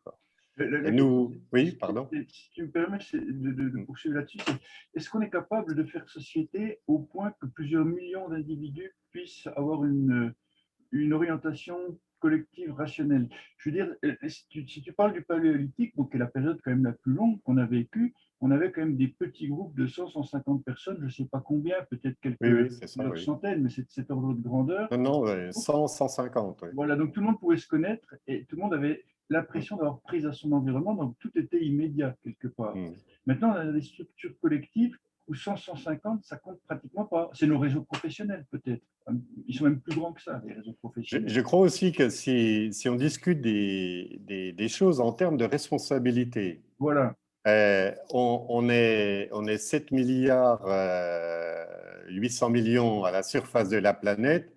Et nous, oui, pardon. Si tu me permets de poursuivre là-dessus, est-ce qu'on est capable de faire société au point que plusieurs millions d'individus puissent avoir une orientation collective rationnelle? Je veux dire, si tu parles du paléolithique, donc qui est la période quand même la plus longue qu'on a vécue, on avait quand même des petits groupes de 100, 150 personnes, je ne sais pas combien, peut-être quelques centaines, mais c'est cet ordre de grandeur. Non, 100, 150. Oui. Voilà, donc tout le monde pouvait se connaître et tout le monde avait l'impression d'avoir prise à son environnement, donc tout était immédiat quelque part. Maintenant, on a des structures collectives où 100, 150, ça compte pratiquement pas. C'est nos réseaux professionnels peut-être. Ils sont même plus grands que ça, les réseaux professionnels. Je crois aussi que si on discute des choses en termes de responsabilité, voilà. On est 7 milliards 800 millions à la surface de la planète.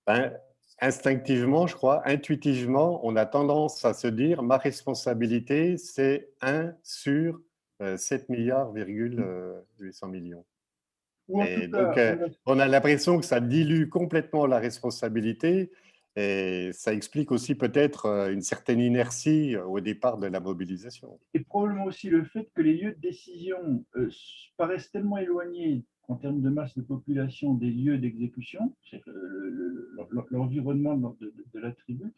Ben, instinctivement, je crois, intuitivement, on a tendance à se dire ma responsabilité, c'est 1 sur 7 milliards 800 millions. Et donc, on a l'impression que ça dilue complètement la responsabilité et ça explique aussi peut-être une certaine inertie au départ de la mobilisation. Et probablement aussi le fait que les lieux de décision paraissent tellement éloignés en termes de masse de population des lieux d'exécution, l'environnement de la tribu,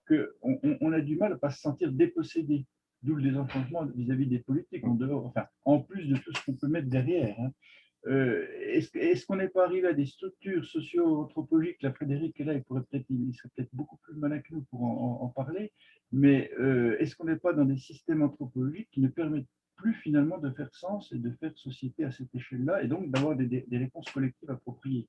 qu'on a du mal à ne pas se sentir dépossédé, d'où le désenchantement vis-à-vis des politiques, en plus de tout ce qu'on peut mettre derrière. Hein. Est-ce qu'on n'est pas arrivé à des structures socio-anthropologiques? Là, Frédéric est là, il serait peut-être beaucoup plus malin que nous pour en parler, mais est-ce qu'on n'est pas dans des systèmes anthropologiques qui ne permettent plus finalement de faire sens et de faire société à cette échelle-là, et donc d'avoir des réponses collectives appropriées?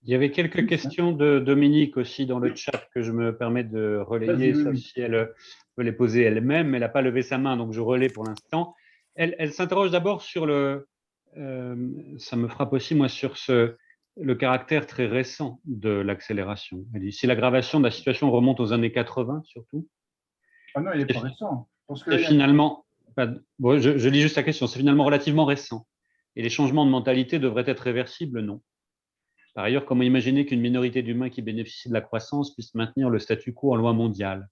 Il y avait quelques questions de Dominique aussi dans le chat que je me permets de relayer, sauf si elle veut les poser elle-même. Elle n'a pas levé sa main, donc je relais pour l'instant. Elle s'interroge d'abord sur ça me frappe aussi, moi, sur le caractère très récent de l'accélération. Elle dit, si l'aggravation de la situation remonte aux années 80 surtout, Ah non, il n'est pas récent. Je pense que c'est là, finalement, bon, je lis juste la question, c'est finalement relativement récent. Et les changements de mentalité devraient être réversibles, non. Par ailleurs, comment imaginer qu'une minorité d'humains qui bénéficient de la croissance puisse maintenir le statu quo en loi mondiale?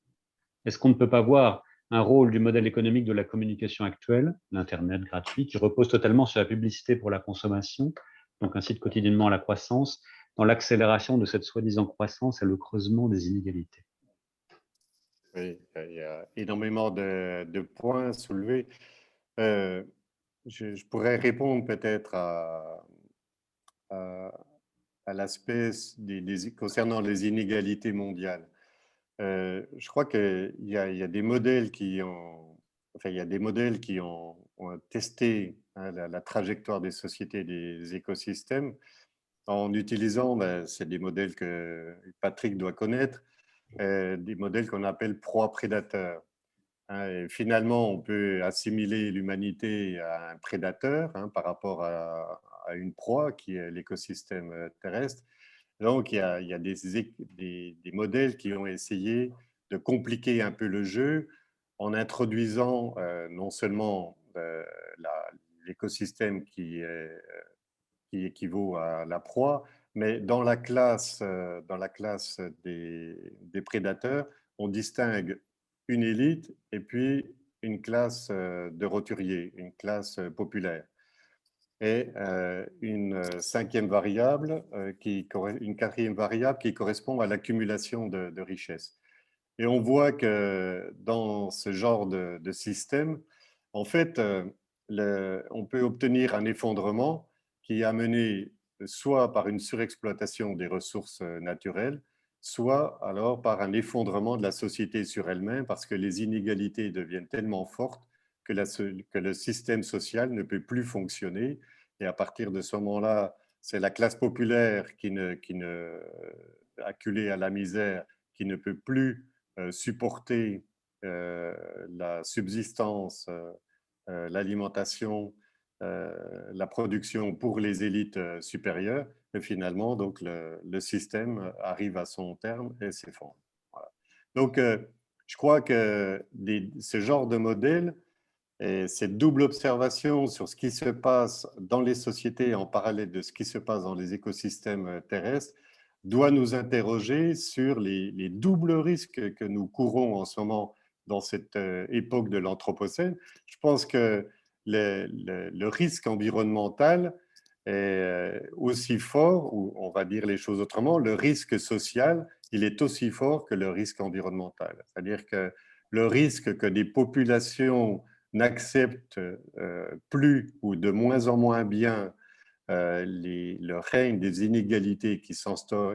Est-ce qu'on ne peut pas voir un rôle du modèle économique de la communication actuelle, l'Internet gratuit, qui repose totalement sur la publicité pour la consommation, donc incite quotidiennement à la croissance, dans l'accélération de cette soi-disant croissance et le creusement des inégalités? Oui, il y a énormément de points soulevés. Je pourrais répondre peut-être à, à l'aspect concernant les inégalités mondiales. Je crois il y a des modèles qui ont, enfin, il y a des modèles qui ont testé hein, la trajectoire des sociétés et des écosystèmes en utilisant, c'est des modèles que Patrick doit connaître, des modèles qu'on appelle proie-prédateur. Hein, et finalement, on peut assimiler l'humanité à un prédateur hein, par rapport à une proie qui est l'écosystème terrestre. Donc, il y a des modèles qui ont essayé de compliquer un peu le jeu en introduisant non seulement l'écosystème qui équivaut à la proie, mais dans la classe des prédateurs, on distingue une élite et puis une classe de roturiers, une classe populaire. Et une cinquième variable, une quatrième variable qui correspond à l'accumulation de richesses. Et on voit que dans ce genre de système, en fait, on peut obtenir un effondrement qui est amené soit par une surexploitation des ressources naturelles, soit alors par un effondrement de la société sur elle-même parce que les inégalités deviennent tellement fortes que le système social ne peut plus fonctionner. Et à partir de ce moment-là, c'est la classe populaire acculée à la misère, qui ne peut plus supporter la subsistance, l'alimentation, la production pour les élites supérieures. Et finalement, donc, le système arrive à son terme et s'effondre. Voilà. Donc, je crois que ce genre de modèle et cette double observation sur ce qui se passe dans les sociétés en parallèle de ce qui se passe dans les écosystèmes terrestres doit nous interroger sur les doubles risques que nous courons en ce moment dans cette époque de l'Anthropocène. Je pense que le risque environnemental est aussi fort, ou on va dire les choses autrement, le risque social, il est aussi fort que le risque environnemental. C'est-à-dire que le risque que des populations n'acceptent plus ou de moins en moins bien le règne des inégalités qui s'instaurent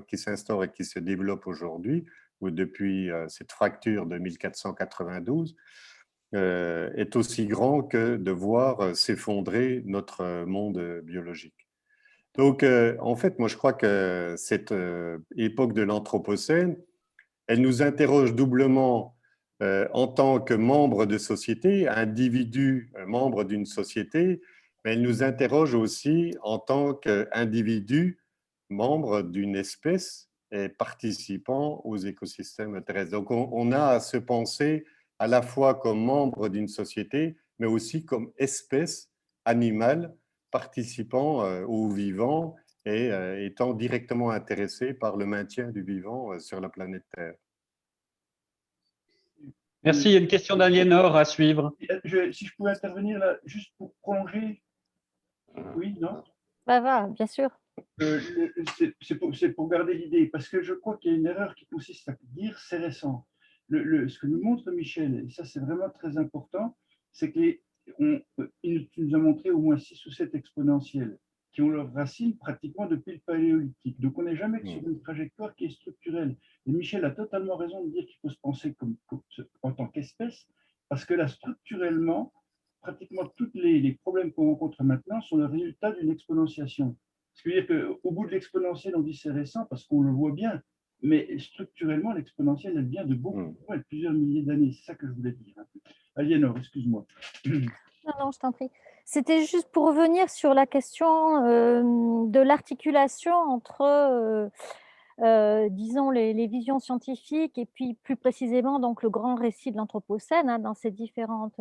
et qui se développent aujourd'hui, ou depuis cette fracture de 1492, est aussi grand que de voir s'effondrer notre monde biologique. Donc, en fait, moi, je crois que cette époque de l'Anthropocène, elle nous interroge doublement en tant que membre de société, individu, membre d'une société, mais elle nous interroge aussi en tant qu'individu, membre d'une espèce et participant aux écosystèmes terrestres. Donc, on a à se penser à la fois comme membre d'une société, mais aussi comme espèce animale participant au vivant et étant directement intéressé par le maintien du vivant sur la planète Terre. Merci. Il y a une question d'Aliénor à suivre. Si je pouvais intervenir là, juste pour prolonger. Oui, non? Va, bien sûr. C'est pour garder l'idée, parce que je crois qu'il y a une erreur qui consiste à dire c'est récent. Ce que nous montre Michel, et ça c'est vraiment très important, c'est qu'il nous a montré au moins 6 ou 7 exponentielles qui ont leurs racines pratiquement depuis le Paléolithique. Donc on n'est jamais que sur une trajectoire qui est structurelle. Et Michel a totalement raison de dire qu'il faut se penser en tant qu'espèce, parce que là, structurellement, pratiquement tous les problèmes qu'on rencontre maintenant sont le résultat d'une exponentiation. Ce qui veut dire qu'au bout de l'exponentielle, on dit c'est récent parce qu'on le voit bien, mais structurellement, l'exponentielle, elle vient de beaucoup, de plusieurs milliers d'années. C'est ça que je voulais dire. Aliénor, excuse-moi. Non, je t'en prie. C'était juste pour revenir sur la question de l'articulation entre, disons, les visions scientifiques et puis plus précisément donc le grand récit de l'Anthropocène, hein, dans ses différentes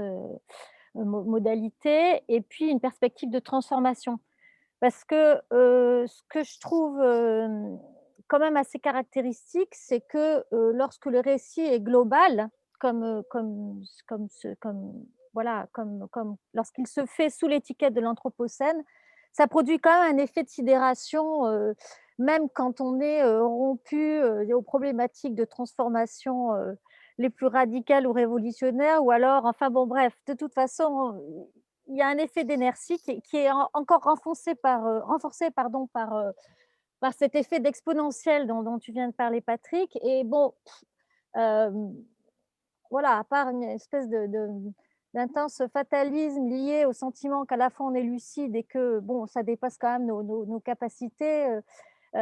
modalités, et puis une perspective de transformation. Parce que ce que je trouve quand même assez caractéristique, c'est que lorsque le récit est global, voilà, comme lorsqu'il se fait sous l'étiquette de l'Anthropocène, ça produit quand même un effet de sidération, même quand on est rompu aux problématiques de transformation les plus radicales ou révolutionnaires, ou alors, enfin bon, bref, de toute façon, il y a un effet d'inertie qui est encore renforcé pardon, par cet effet d'exponentiel dont tu viens de parler, Patrick. Et bon, euh, voilà, à part une espèce d'intense fatalisme lié au sentiment qu'à la fois on est lucide et que bon, ça dépasse quand même nos capacités, il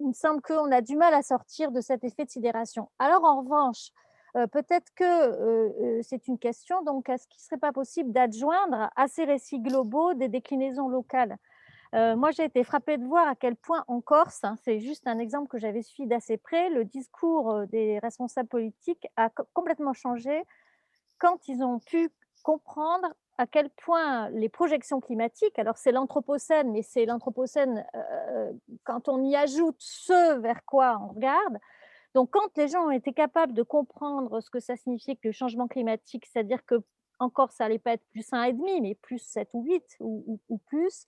me semble qu'on a du mal à sortir de cet effet de sidération. Alors en revanche, peut-être que c'est une question, donc est-ce qu'il ne serait pas possible d'adjoindre à ces récits globaux des déclinaisons locales? Moi, j'ai été frappée de voir à quel point en Corse, hein, c'est juste un exemple que j'avais suivi d'assez près, le discours des responsables politiques a complètement changé quand ils ont pu comprendre à quel point les projections climatiques, alors c'est l'Anthropocène, mais c'est l'Anthropocène quand on y ajoute ce vers quoi on regarde. Donc, quand les gens ont été capables de comprendre ce que ça signifiait que le changement climatique, c'est-à-dire que encore ça allait pas être plus 1,5, mais plus 7 ou 8 ou plus,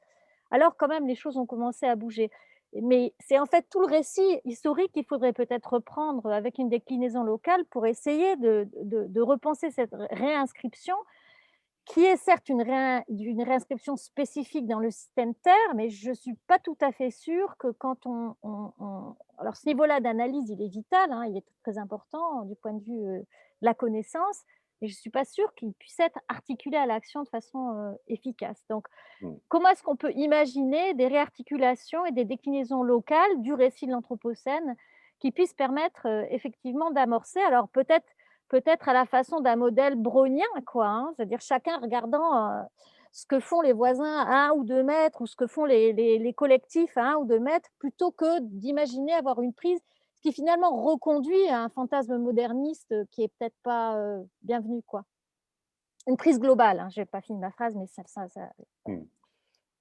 alors quand même les choses ont commencé à bouger. Mais c'est en fait tout le récit historique qu'il faudrait peut-être reprendre avec une déclinaison locale pour essayer de repenser cette réinscription, qui est certes une réinscription spécifique dans le système Terre, mais je ne suis pas tout à fait sûre que quand alors ce niveau-là d'analyse, il est vital, hein, il est très important du point de vue de la connaissance, mais je ne suis pas sûre qu'il puisse être articulé à l'action de façon efficace. Donc, comment est-ce qu'on peut imaginer des réarticulations et des déclinaisons locales du récit de l'Anthropocène qui puissent permettre effectivement d'amorcer, alors peut-être à la façon d'un modèle brownien, quoi, hein, c'est-à-dire chacun regardant ce que font les voisins à 1 ou 2 mètres, ou ce que font les collectifs à 1 ou 2 mètres, plutôt que d'imaginer avoir une prise, ce qui finalement reconduit à un fantasme moderniste qui est peut-être pas bienvenu, quoi. Une prise globale, hein, je n'ai pas fini ma phrase, mais ça.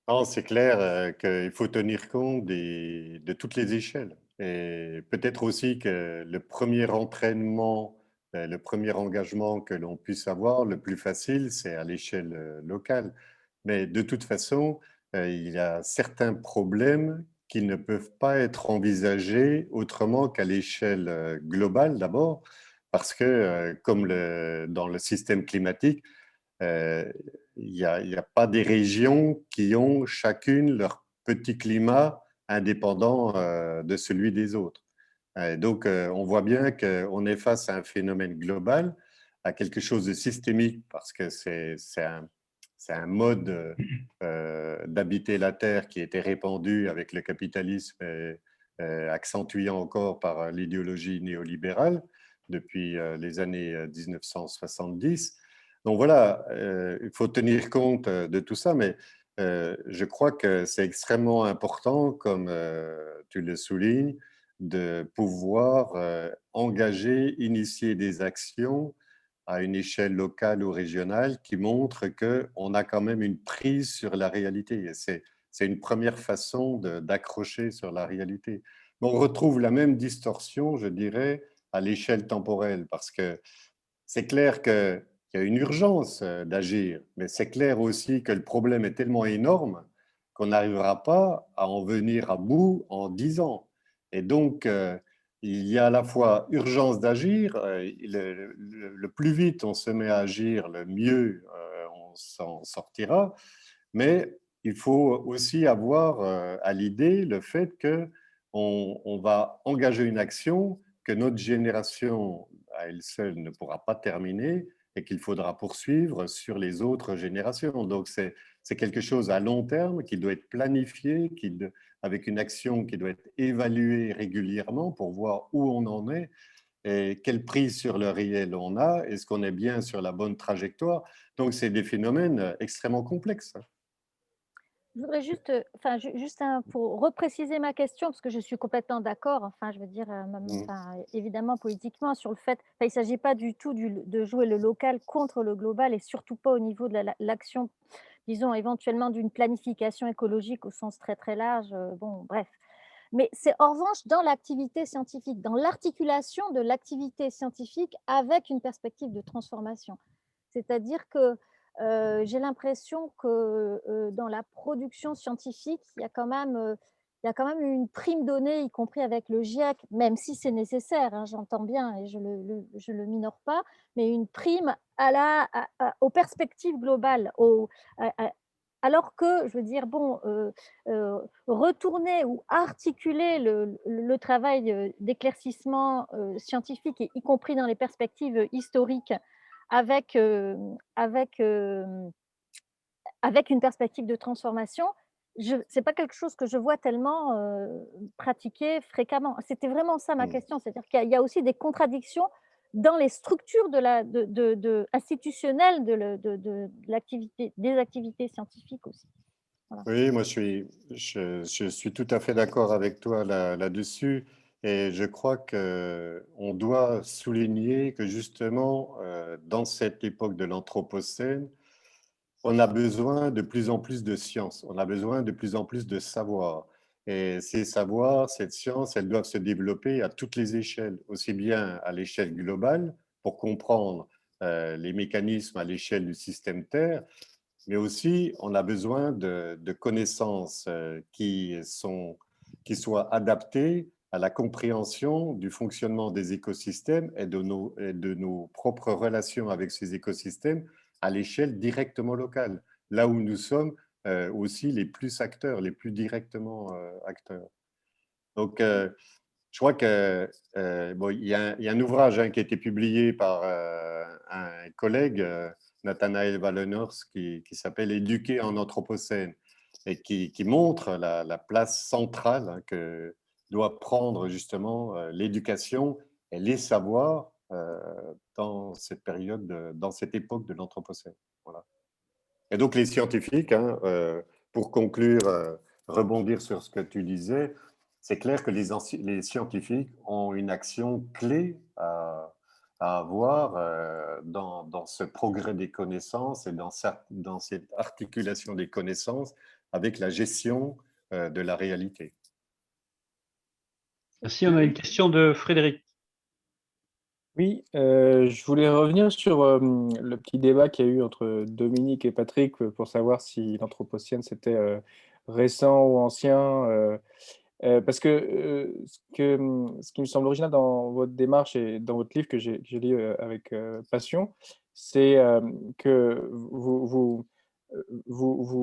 Non, c'est clair qu'il faut tenir compte de toutes les échelles. Et peut-être aussi que le premier entraînement, le premier engagement que l'on puisse avoir, le plus facile, c'est à l'échelle locale. Mais de toute façon, il y a certains problèmes qui ne peuvent pas être envisagés autrement qu'à l'échelle globale d'abord, parce que comme dans le système climatique, il n'y a pas des régions qui ont chacune leur petit climat indépendant de celui des autres. Donc, on voit bien qu'on est face à un phénomène global, à quelque chose de systémique, parce que c'est un mode d'habiter la Terre qui était répandu avec le capitalisme, accentué encore par l'idéologie néolibérale depuis les années 1970. Donc voilà, il faut tenir compte de tout ça, mais je crois que c'est extrêmement important, comme tu le soulignes, de pouvoir engager, initier des actions à une échelle locale ou régionale qui montrent qu'on a quand même une prise sur la réalité. Et c'est une première façon d'accrocher sur la réalité. Mais on retrouve la même distorsion, je dirais, à l'échelle temporelle, parce que c'est clair qu'il y a une urgence d'agir, mais c'est clair aussi que le problème est tellement énorme qu'on n'arrivera pas à en venir à bout en 10 ans. Et donc, il y a à la fois urgence d'agir, le plus vite on se met à agir, le mieux on s'en sortira, mais il faut aussi avoir à l'idée le fait qu'on va engager une action que notre génération à elle seule ne pourra pas terminer et qu'il faudra poursuivre sur les autres générations. Donc, c'est quelque chose à long terme qui doit être planifié, avec une action qui doit être évaluée régulièrement pour voir où on en est. et quelle prise sur le réel on a, est-ce qu'on est bien sur la bonne trajectoire. Donc, c'est des phénomènes extrêmement complexes. Je voudrais juste, pour repréciser ma question, parce que je suis complètement d'accord, enfin, je veux dire, évidemment, politiquement, sur le fait, il ne s'agit pas du tout de jouer le local contre le global et surtout pas au niveau de l'action, disons, éventuellement d'une planification écologique au sens très, très large, bon, bref. Mais c'est en revanche dans l'activité scientifique, dans l'articulation de l'activité scientifique avec une perspective de transformation. C'est-à-dire que j'ai l'impression que dans la production scientifique, il y a quand même une prime donnée, y compris avec le GIEC, même si c'est nécessaire, hein, j'entends bien et je le minore pas, mais une prime aux perspectives globales, alors que, je veux dire, bon, retourner ou articuler le travail d'éclaircissement scientifique, et y compris dans les perspectives historiques, avec, avec, avec une perspective de transformation, ce n'est pas quelque chose que je vois tellement pratiquer fréquemment. C'était vraiment ça ma question, c'est-à-dire qu'il y a aussi des contradictions dans les structures institutionnelles de l'activité, des activités scientifiques aussi. Voilà. Oui, moi je suis tout à fait d'accord avec toi là-dessus. Et je crois qu'on doit souligner que justement, dans cette époque de l'Anthropocène, on a besoin de plus en plus de science, on a besoin de plus en plus de savoir. Et ces savoirs, cette science, elles doivent se développer à toutes les échelles, aussi bien à l'échelle globale pour comprendre les mécanismes à l'échelle du système Terre, mais aussi on a besoin de connaissances qui soient adaptées à la compréhension du fonctionnement des écosystèmes et de nos propres relations avec ces écosystèmes à l'échelle directement locale, là où nous sommes aussi les plus acteurs, les plus directement acteurs. Donc, je crois que bon, il y a un ouvrage qui a été publié par un collègue, Nathanaël Wallenhorst, qui s'appelle Éduquer en Anthropocène, et qui montre la place centrale que doit prendre justement l'éducation et les savoirs dans cette période, dans cette époque de l'Anthropocène. Voilà. Et donc les scientifiques, pour conclure, rebondir sur ce que tu disais, c'est clair que les scientifiques ont une action clé à avoir dans ce progrès des connaissances et dans cette articulation des connaissances avec la gestion de la réalité. Merci, on a une question de Frédéric. Oui, je voulais revenir sur le petit débat qu'il y a eu entre Dominique et Patrick pour savoir si l'Anthropocène c'était récent ou ancien. Parce que ce qui me semble original dans votre démarche et dans votre livre que j'ai lu avec passion, c'est que vous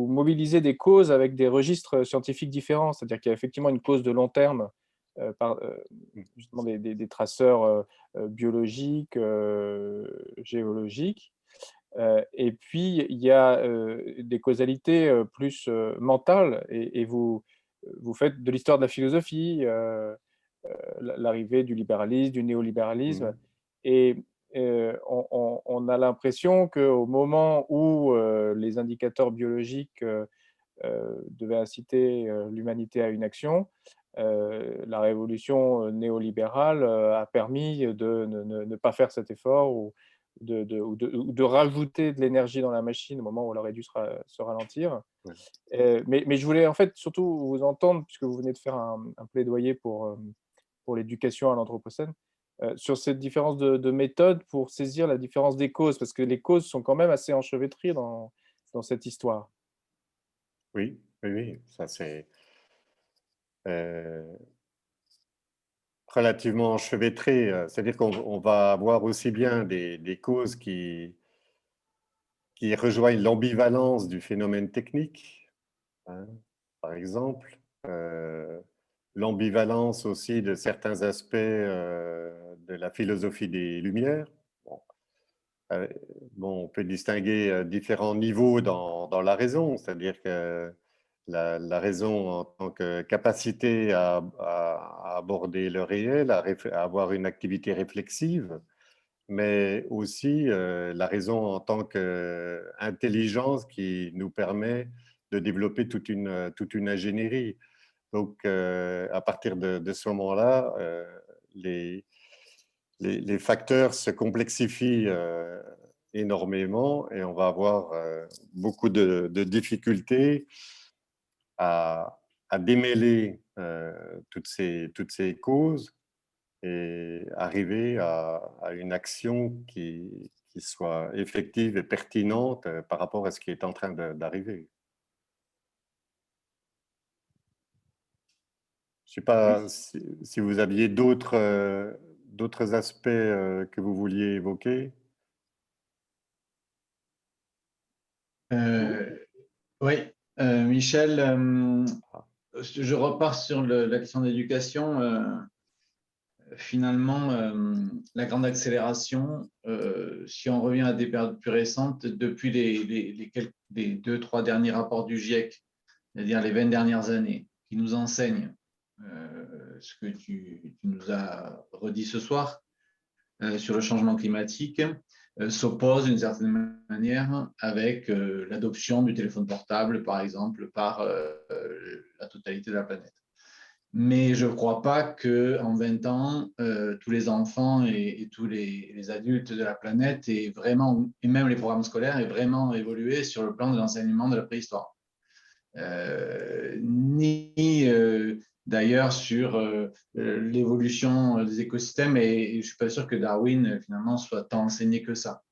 mobilisez des causes avec des registres scientifiques différents. C'est-à-dire qu'il y a effectivement une cause de long terme par justement des traceurs biologiques, géologiques. Et puis, il y a des causalités plus mentales et vous faites de l'histoire de la philosophie, l'arrivée du libéralisme, du néolibéralisme. Et on a l'impression qu'au moment où les indicateurs biologiques devaient inciter l'humanité à une action, la révolution néolibérale a permis de ne pas faire cet effort ou de rajouter de l'énergie dans la machine au moment où elle aurait dû se ralentir. Mais je voulais en fait surtout vous entendre, puisque vous venez de faire un plaidoyer pour l'éducation à l'Anthropocène, sur cette différence de méthode pour saisir la différence des causes, parce que les causes sont quand même assez enchevêtrées dans cette histoire. Oui, oui, oui, ça c'est relativement enchevêtré. C'est-à-dire qu'on va avoir aussi bien des causes qui rejoignent l'ambivalence du phénomène technique, hein, par exemple, l'ambivalence aussi de certains aspects de la philosophie des Lumières. Bon, on peut distinguer différents niveaux dans la raison, c'est-à-dire que la raison en tant que capacité à aborder le réel, à avoir une activité réflexive, mais aussi la raison en tant qu'intelligence qui nous permet de développer toute une ingénierie. Donc, à partir de ce moment-là, les facteurs se complexifient énormément et on va avoir beaucoup de difficultés à démêler toutes ces causes et arriver à une action qui soit effective et pertinente par rapport à ce qui est en train d'arriver. Je ne sais pas si vous aviez d'autres aspects que vous vouliez évoquer. Oui, Michel, je repars sur la question d'éducation. Finalement, la grande accélération, si on revient à des périodes plus récentes, depuis les 2-3 derniers rapports du GIEC, c'est-à-dire les 20 dernières années, qui nous enseignent ce que tu nous as redit ce soir sur le changement climatique, s'oppose d'une certaine manière avec l'adoption du téléphone portable, par exemple, par la totalité de la planète. Mais je ne crois pas qu'en 20 ans, tous les enfants et tous les adultes de la planète et même les programmes scolaires aient vraiment évolué sur le plan de l'enseignement de la préhistoire. Ni d'ailleurs sur l'évolution des écosystèmes, et je ne suis pas sûr que Darwin finalement soit tant enseigné que ça.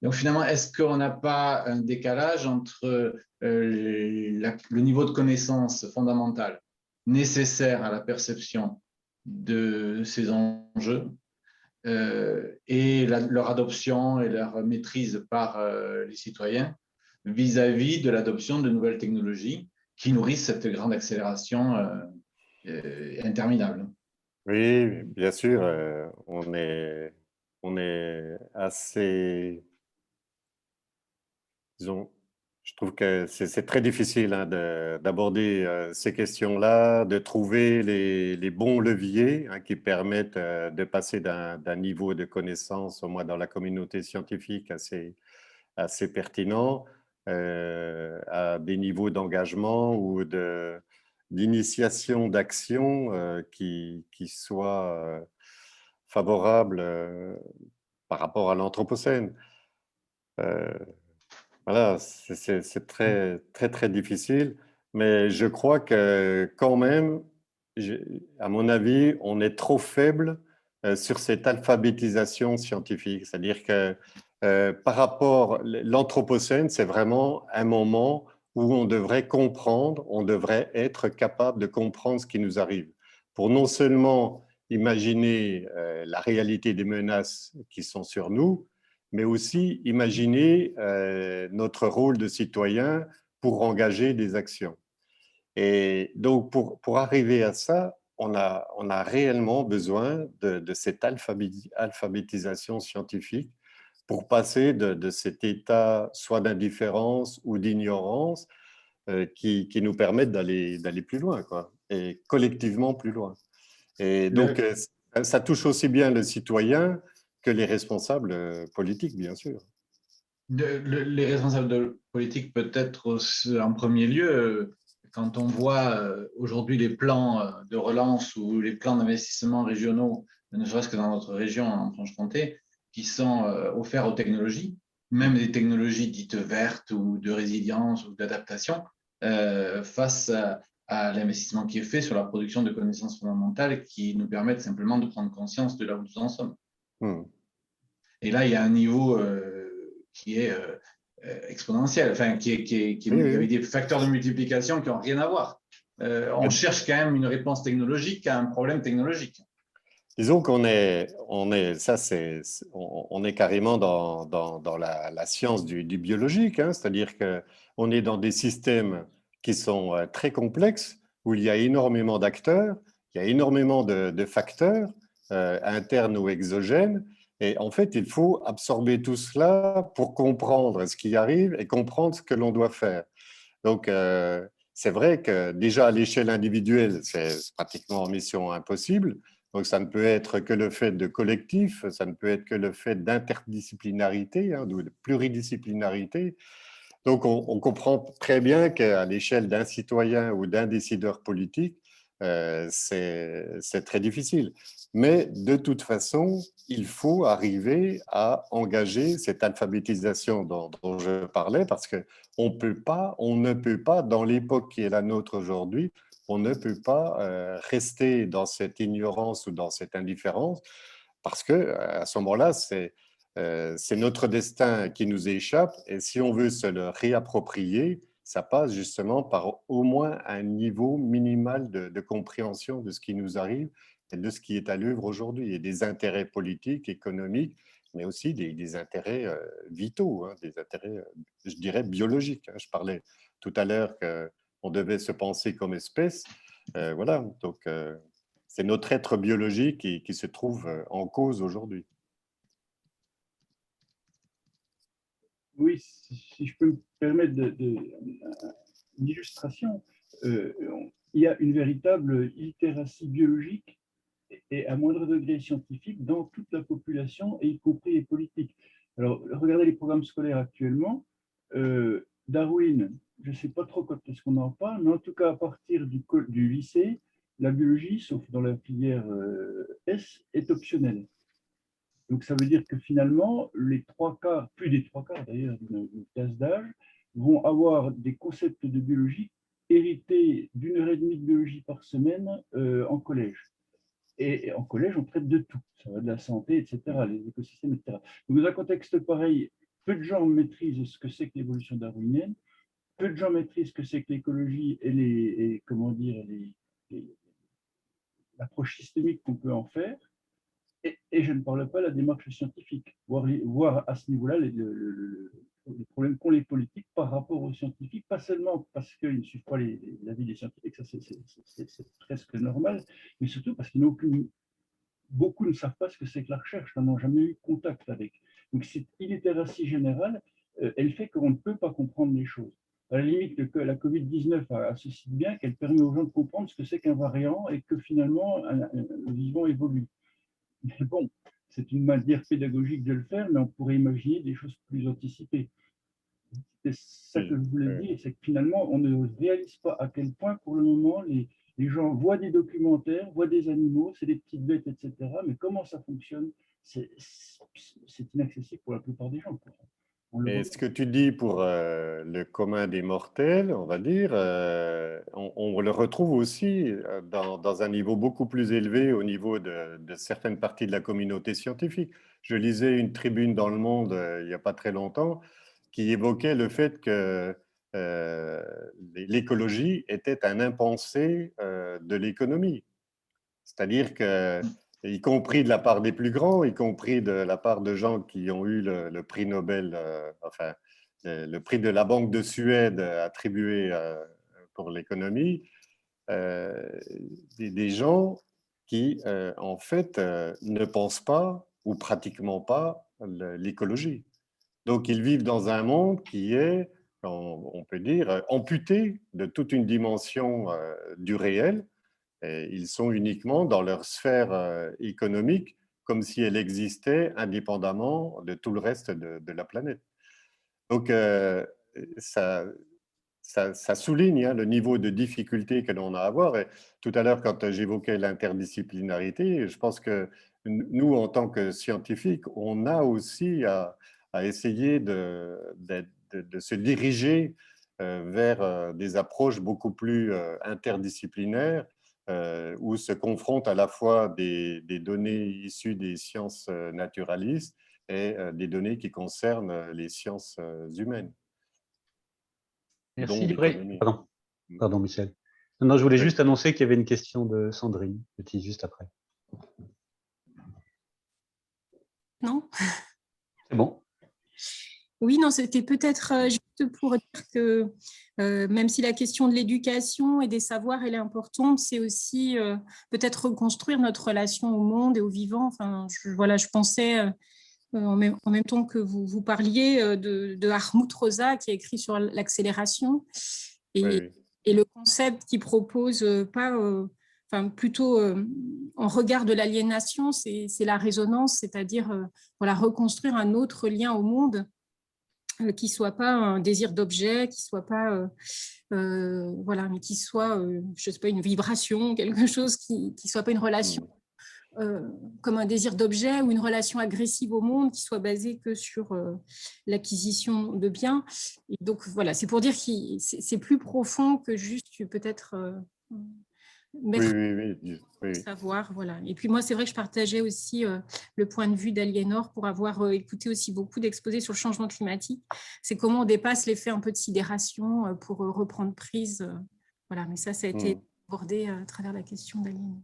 Donc finalement, est-ce qu'on n'a pas un décalage entre le niveau de connaissance fondamentale nécessaire à la perception de ces enjeux et leur adoption et leur maîtrise par les citoyens vis-à-vis de l'adoption de nouvelles technologies qui nourrissent cette grande accélération interminable? Oui, bien sûr, on est assez, disons, je trouve que c'est très difficile hein, d'aborder ces questions-là, de trouver les bons leviers hein, qui permettent de passer d'un niveau de connaissance, au moins dans la communauté scientifique, assez pertinent, à des niveaux d'engagement ou d'initiation d'action qui soient favorables par rapport à l'Anthropocène. Voilà, c'est très, très, très difficile, mais je crois que quand même, à mon avis, on est trop faible sur cette alphabétisation scientifique. C'est-à-dire que par rapport, l'Anthropocène, c'est vraiment un moment où on devrait comprendre, on devrait être capable de comprendre ce qui nous arrive. Pour non seulement imaginer la réalité des menaces qui sont sur nous, mais aussi imaginer notre rôle de citoyen pour engager des actions. Et donc, pour arriver à ça, on a réellement besoin de cette alphabétisation scientifique pour passer de cet état soit d'indifférence ou d'ignorance qui nous permettent d'aller plus loin, quoi, et collectivement plus loin. Et donc, ça touche aussi bien le citoyen que les responsables politiques, bien sûr. Les responsables politiques, peut-être en premier lieu, quand on voit aujourd'hui les plans de relance ou les plans d'investissement régionaux, ne serait-ce que dans notre région, en Franche-Comté, qui sont offerts aux technologies, même des technologies dites vertes ou de résilience ou d'adaptation, face à l'investissement qui est fait sur la production de connaissances fondamentales qui nous permettent simplement de prendre conscience de là où nous en sommes. Et là, il y a un niveau qui est exponentiel, enfin, il y avait des facteurs de multiplication qui n'ont rien à voir. On cherche quand même une réponse technologique à un problème technologique. Disons qu'on est carrément dans la science du biologique, hein, c'est-à-dire qu'on est dans des systèmes qui sont très complexes, où il y a énormément d'acteurs, il y a énormément de facteurs internes ou exogènes, et en fait, il faut absorber tout cela pour comprendre ce qui arrive et comprendre ce que l'on doit faire. Donc, c'est vrai que déjà à l'échelle individuelle, c'est pratiquement mission impossible. Donc, ça ne peut être que le fait de collectif, ça ne peut être que le fait d'interdisciplinarité, de pluridisciplinarité. Donc, on comprend très bien qu'à l'échelle d'un citoyen ou d'un décideur politique, c'est très difficile. Mais de toute façon, il faut arriver à engager cette alphabétisation dont je parlais, parce qu'on ne peut pas, dans l'époque qui est la nôtre aujourd'hui, on ne peut pas rester dans cette ignorance ou dans cette indifférence, parce qu'à ce moment-là, c'est notre destin qui nous échappe, et si on veut se le réapproprier, ça passe justement par au moins un niveau minimal de compréhension de ce qui nous arrive et de ce qui est à l'œuvre aujourd'hui, et des intérêts politiques, économiques, mais aussi des intérêts vitaux, des intérêts, je dirais, biologiques. Je parlais tout à l'heure qu'on devait se penser comme espèce. Voilà, donc c'est notre être biologique qui se trouve en cause aujourd'hui. Oui, si je peux me permettre une illustration, il y a une véritable littératie biologique et à moindre degré scientifique dans toute la population, et y compris les politiques. Alors, regardez les programmes scolaires actuellement. Darwin, je ne sais pas trop quand est-ce qu'on en parle, mais en tout cas, à partir du lycée, la biologie, sauf dans la filière S, est optionnelle. Donc, ça veut dire que finalement, les 3/4, plus des 3/4 d'ailleurs, d'une classe d'âge, vont avoir des concepts de biologie hérités d'1 heure et demie de biologie par semaine en collège. Et en collège, on traite de tout. Ça va de la santé, etc., les écosystèmes, etc. Donc, dans un contexte pareil, peu de gens maîtrisent ce que c'est que l'évolution darwinienne, peu de gens maîtrisent ce que c'est que l'écologie et comment dire, l'approche systémique qu'on peut en faire. Et je ne parle pas de la démarche scientifique, voir à ce niveau-là les problèmes qu'ont les politiques par rapport aux scientifiques, pas seulement parce qu'ils ne suivent pas l'avis des scientifiques, ça c'est presque normal, mais surtout parce qu'ils n'ont aucune. Beaucoup ne savent pas ce que c'est que la recherche, n'ont jamais eu contact avec. Donc cette illitératie générale, elle fait qu'on ne peut pas comprendre les choses. À la limite, la Covid-19 a ceci de bien qu'elle permet aux gens de comprendre ce que c'est qu'un variant et que finalement le vivant évolue. Mais bon, c'est une manière pédagogique de le faire, mais on pourrait imaginer des choses plus anticipées. C'est ça que je voulais dire, c'est que finalement, on ne réalise pas à quel point, pour le moment, les gens voient des documentaires, voient des animaux, c'est des petites bêtes, etc. Mais comment ça fonctionne, c'est inaccessible pour la plupart des gens. Et ce que tu dis pour le commun des mortels, on va dire, on le retrouve aussi dans un niveau beaucoup plus élevé au niveau de certaines parties de la communauté scientifique. Je lisais une tribune dans Le Monde il n'y a pas très longtemps qui évoquait le fait que l'écologie était un impensé de l'économie. C'est-à-dire que, y compris de la part des plus grands, y compris de la part de gens qui ont eu le prix Nobel, enfin, le prix de la Banque de Suède attribué pour l'économie, des gens qui, en fait, ne pensent pas ou pratiquement pas l'écologie. Donc, ils vivent dans un monde qui est, on peut dire, amputé de toute une dimension du réel. Et ils sont uniquement dans leur sphère économique, comme si elle existait indépendamment de tout le reste de la planète. Donc, ça souligne le niveau de difficulté que l'on a à avoir. Et tout à l'heure, quand j'évoquais l'interdisciplinarité, je pense que nous, en tant que scientifiques, on a aussi à essayer de se diriger vers des approches beaucoup plus interdisciplinaires, où se confrontent à la fois des données issues des sciences naturalistes et des données qui concernent les sciences humaines. Merci. Pardon, Michel. Non, je voulais juste annoncer qu'il y avait une question de Sandrine, petit, juste après. Non? C'est bon. Oui, non, c'était peut-être juste pour dire que même si la question de l'éducation et des savoirs, elle est importante, c'est aussi peut-être reconstruire notre relation au monde et au vivant. Enfin, je pensais en même temps que vous parliez de Hartmut Rosa qui a écrit sur l'accélération. Et le concept qu'il propose, plutôt en regard de l'aliénation, c'est la résonance, c'est-à-dire reconstruire un autre lien au monde qui ne soit pas un désir d'objet, qui soit pas, mais qui soit, je sais pas, une vibration, quelque chose qui ne soit pas une relation comme un désir d'objet ou une relation agressive au monde qui soit basée que sur l'acquisition de biens. Et donc, voilà, c'est pour dire que c'est plus profond que juste peut-être mettre savoir. Voilà. Et puis moi, c'est vrai que je partageais aussi le point de vue d'Aliénor pour avoir écouté aussi beaucoup d'exposés sur le changement climatique. C'est comment on dépasse l'effet un peu de sidération pour reprendre prise. Voilà, mais ça a été abordé à travers la question d'Aliénor.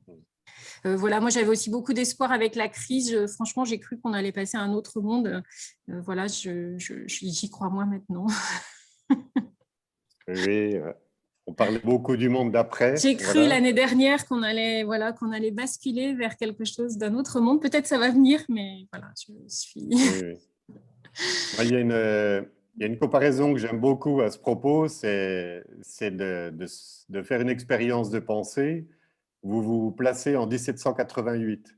Voilà, moi j'avais aussi beaucoup d'espoir avec la crise. Franchement, j'ai cru qu'on allait passer à un autre monde. Voilà, j'y crois moins maintenant. Oui, on parlait beaucoup du monde d'après. J'ai cru l'année dernière qu'on allait basculer vers quelque chose d'un autre monde. Peut-être ça va venir, mais voilà, je suis. Oui. Moi, il y a une comparaison que j'aime beaucoup à ce propos, c'est de faire une expérience de pensée. Vous vous placez en 1788.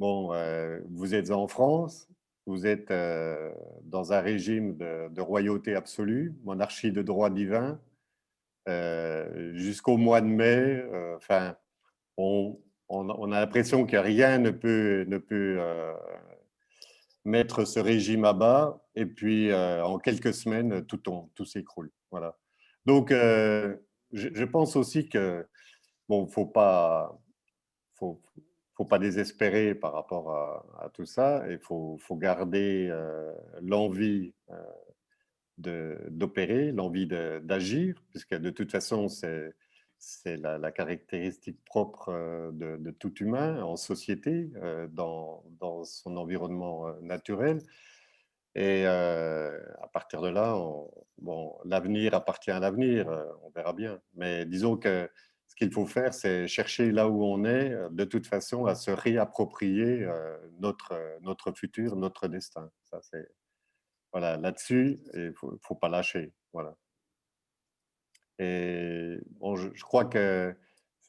Bon, vous êtes en France, vous êtes dans un régime de royauté absolue, monarchie de droit divin, jusqu'au mois de mai. On a l'impression que rien ne peut mettre ce régime à bas, et puis en quelques semaines, tout s'écroule. Voilà. Donc, je pense aussi que bon, faut pas désespérer par rapport à tout ça. Il faut garder l'envie d'opérer, l'envie d'agir, puisque de toute façon, c'est la caractéristique propre de tout humain en société, dans son environnement naturel. Et à partir de là, l'avenir appartient à l'avenir, on verra bien. Mais disons que ce qu'il faut faire, c'est chercher là où on est, de toute façon, à se réapproprier notre futur, notre destin. Ça, c'est, voilà, là-dessus, il faut pas lâcher. Voilà. Et bon, je crois que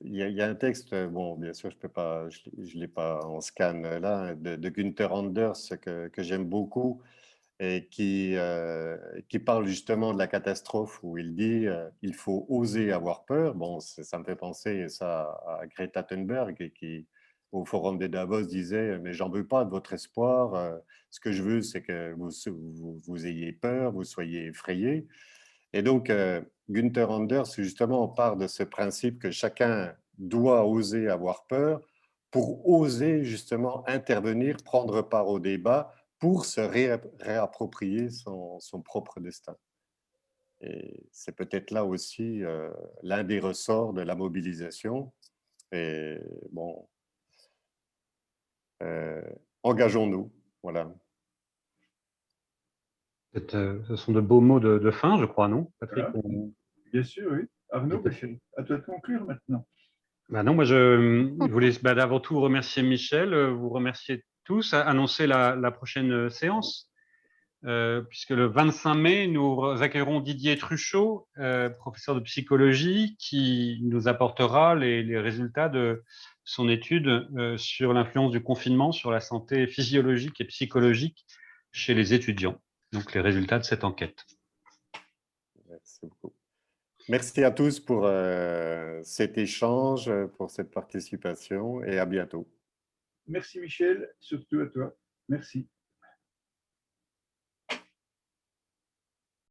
il y a un texte, bon, bien sûr, je l'ai pas en scan là, de Günther Anders que j'aime beaucoup, et qui parle justement de la catastrophe, où il dit il faut oser avoir peur. Bon, ça me fait penser ça à Greta Thunberg, qui au Forum de Davos disait mais j'en veux pas de votre espoir, ce que je veux c'est que vous ayez peur, vous soyez effrayés. Et donc Günther Anders justement part de ce principe que chacun doit oser avoir peur pour oser justement intervenir, prendre part au débat, pour se réapproprier son propre destin. Et c'est peut-être là aussi l'un des ressorts de la mobilisation. Et bon, engageons-nous, voilà. Ce sont de beaux mots de fin, je crois, non, Patrick? Voilà. Bien sûr, oui. Arnaud, à toi de conclure maintenant. Non, moi je voulais avant tout remercier Michel, vous remercier tous, annoncer la prochaine séance, puisque le 25 mai, nous accueillerons Didier Truchot, professeur de psychologie, qui nous apportera les résultats de son étude sur l'influence du confinement sur la santé physiologique et psychologique chez les étudiants. Donc les résultats de cette enquête. Merci beaucoup. Merci à tous pour cet échange, pour cette participation, et à bientôt. Merci Michel, surtout à toi. Merci.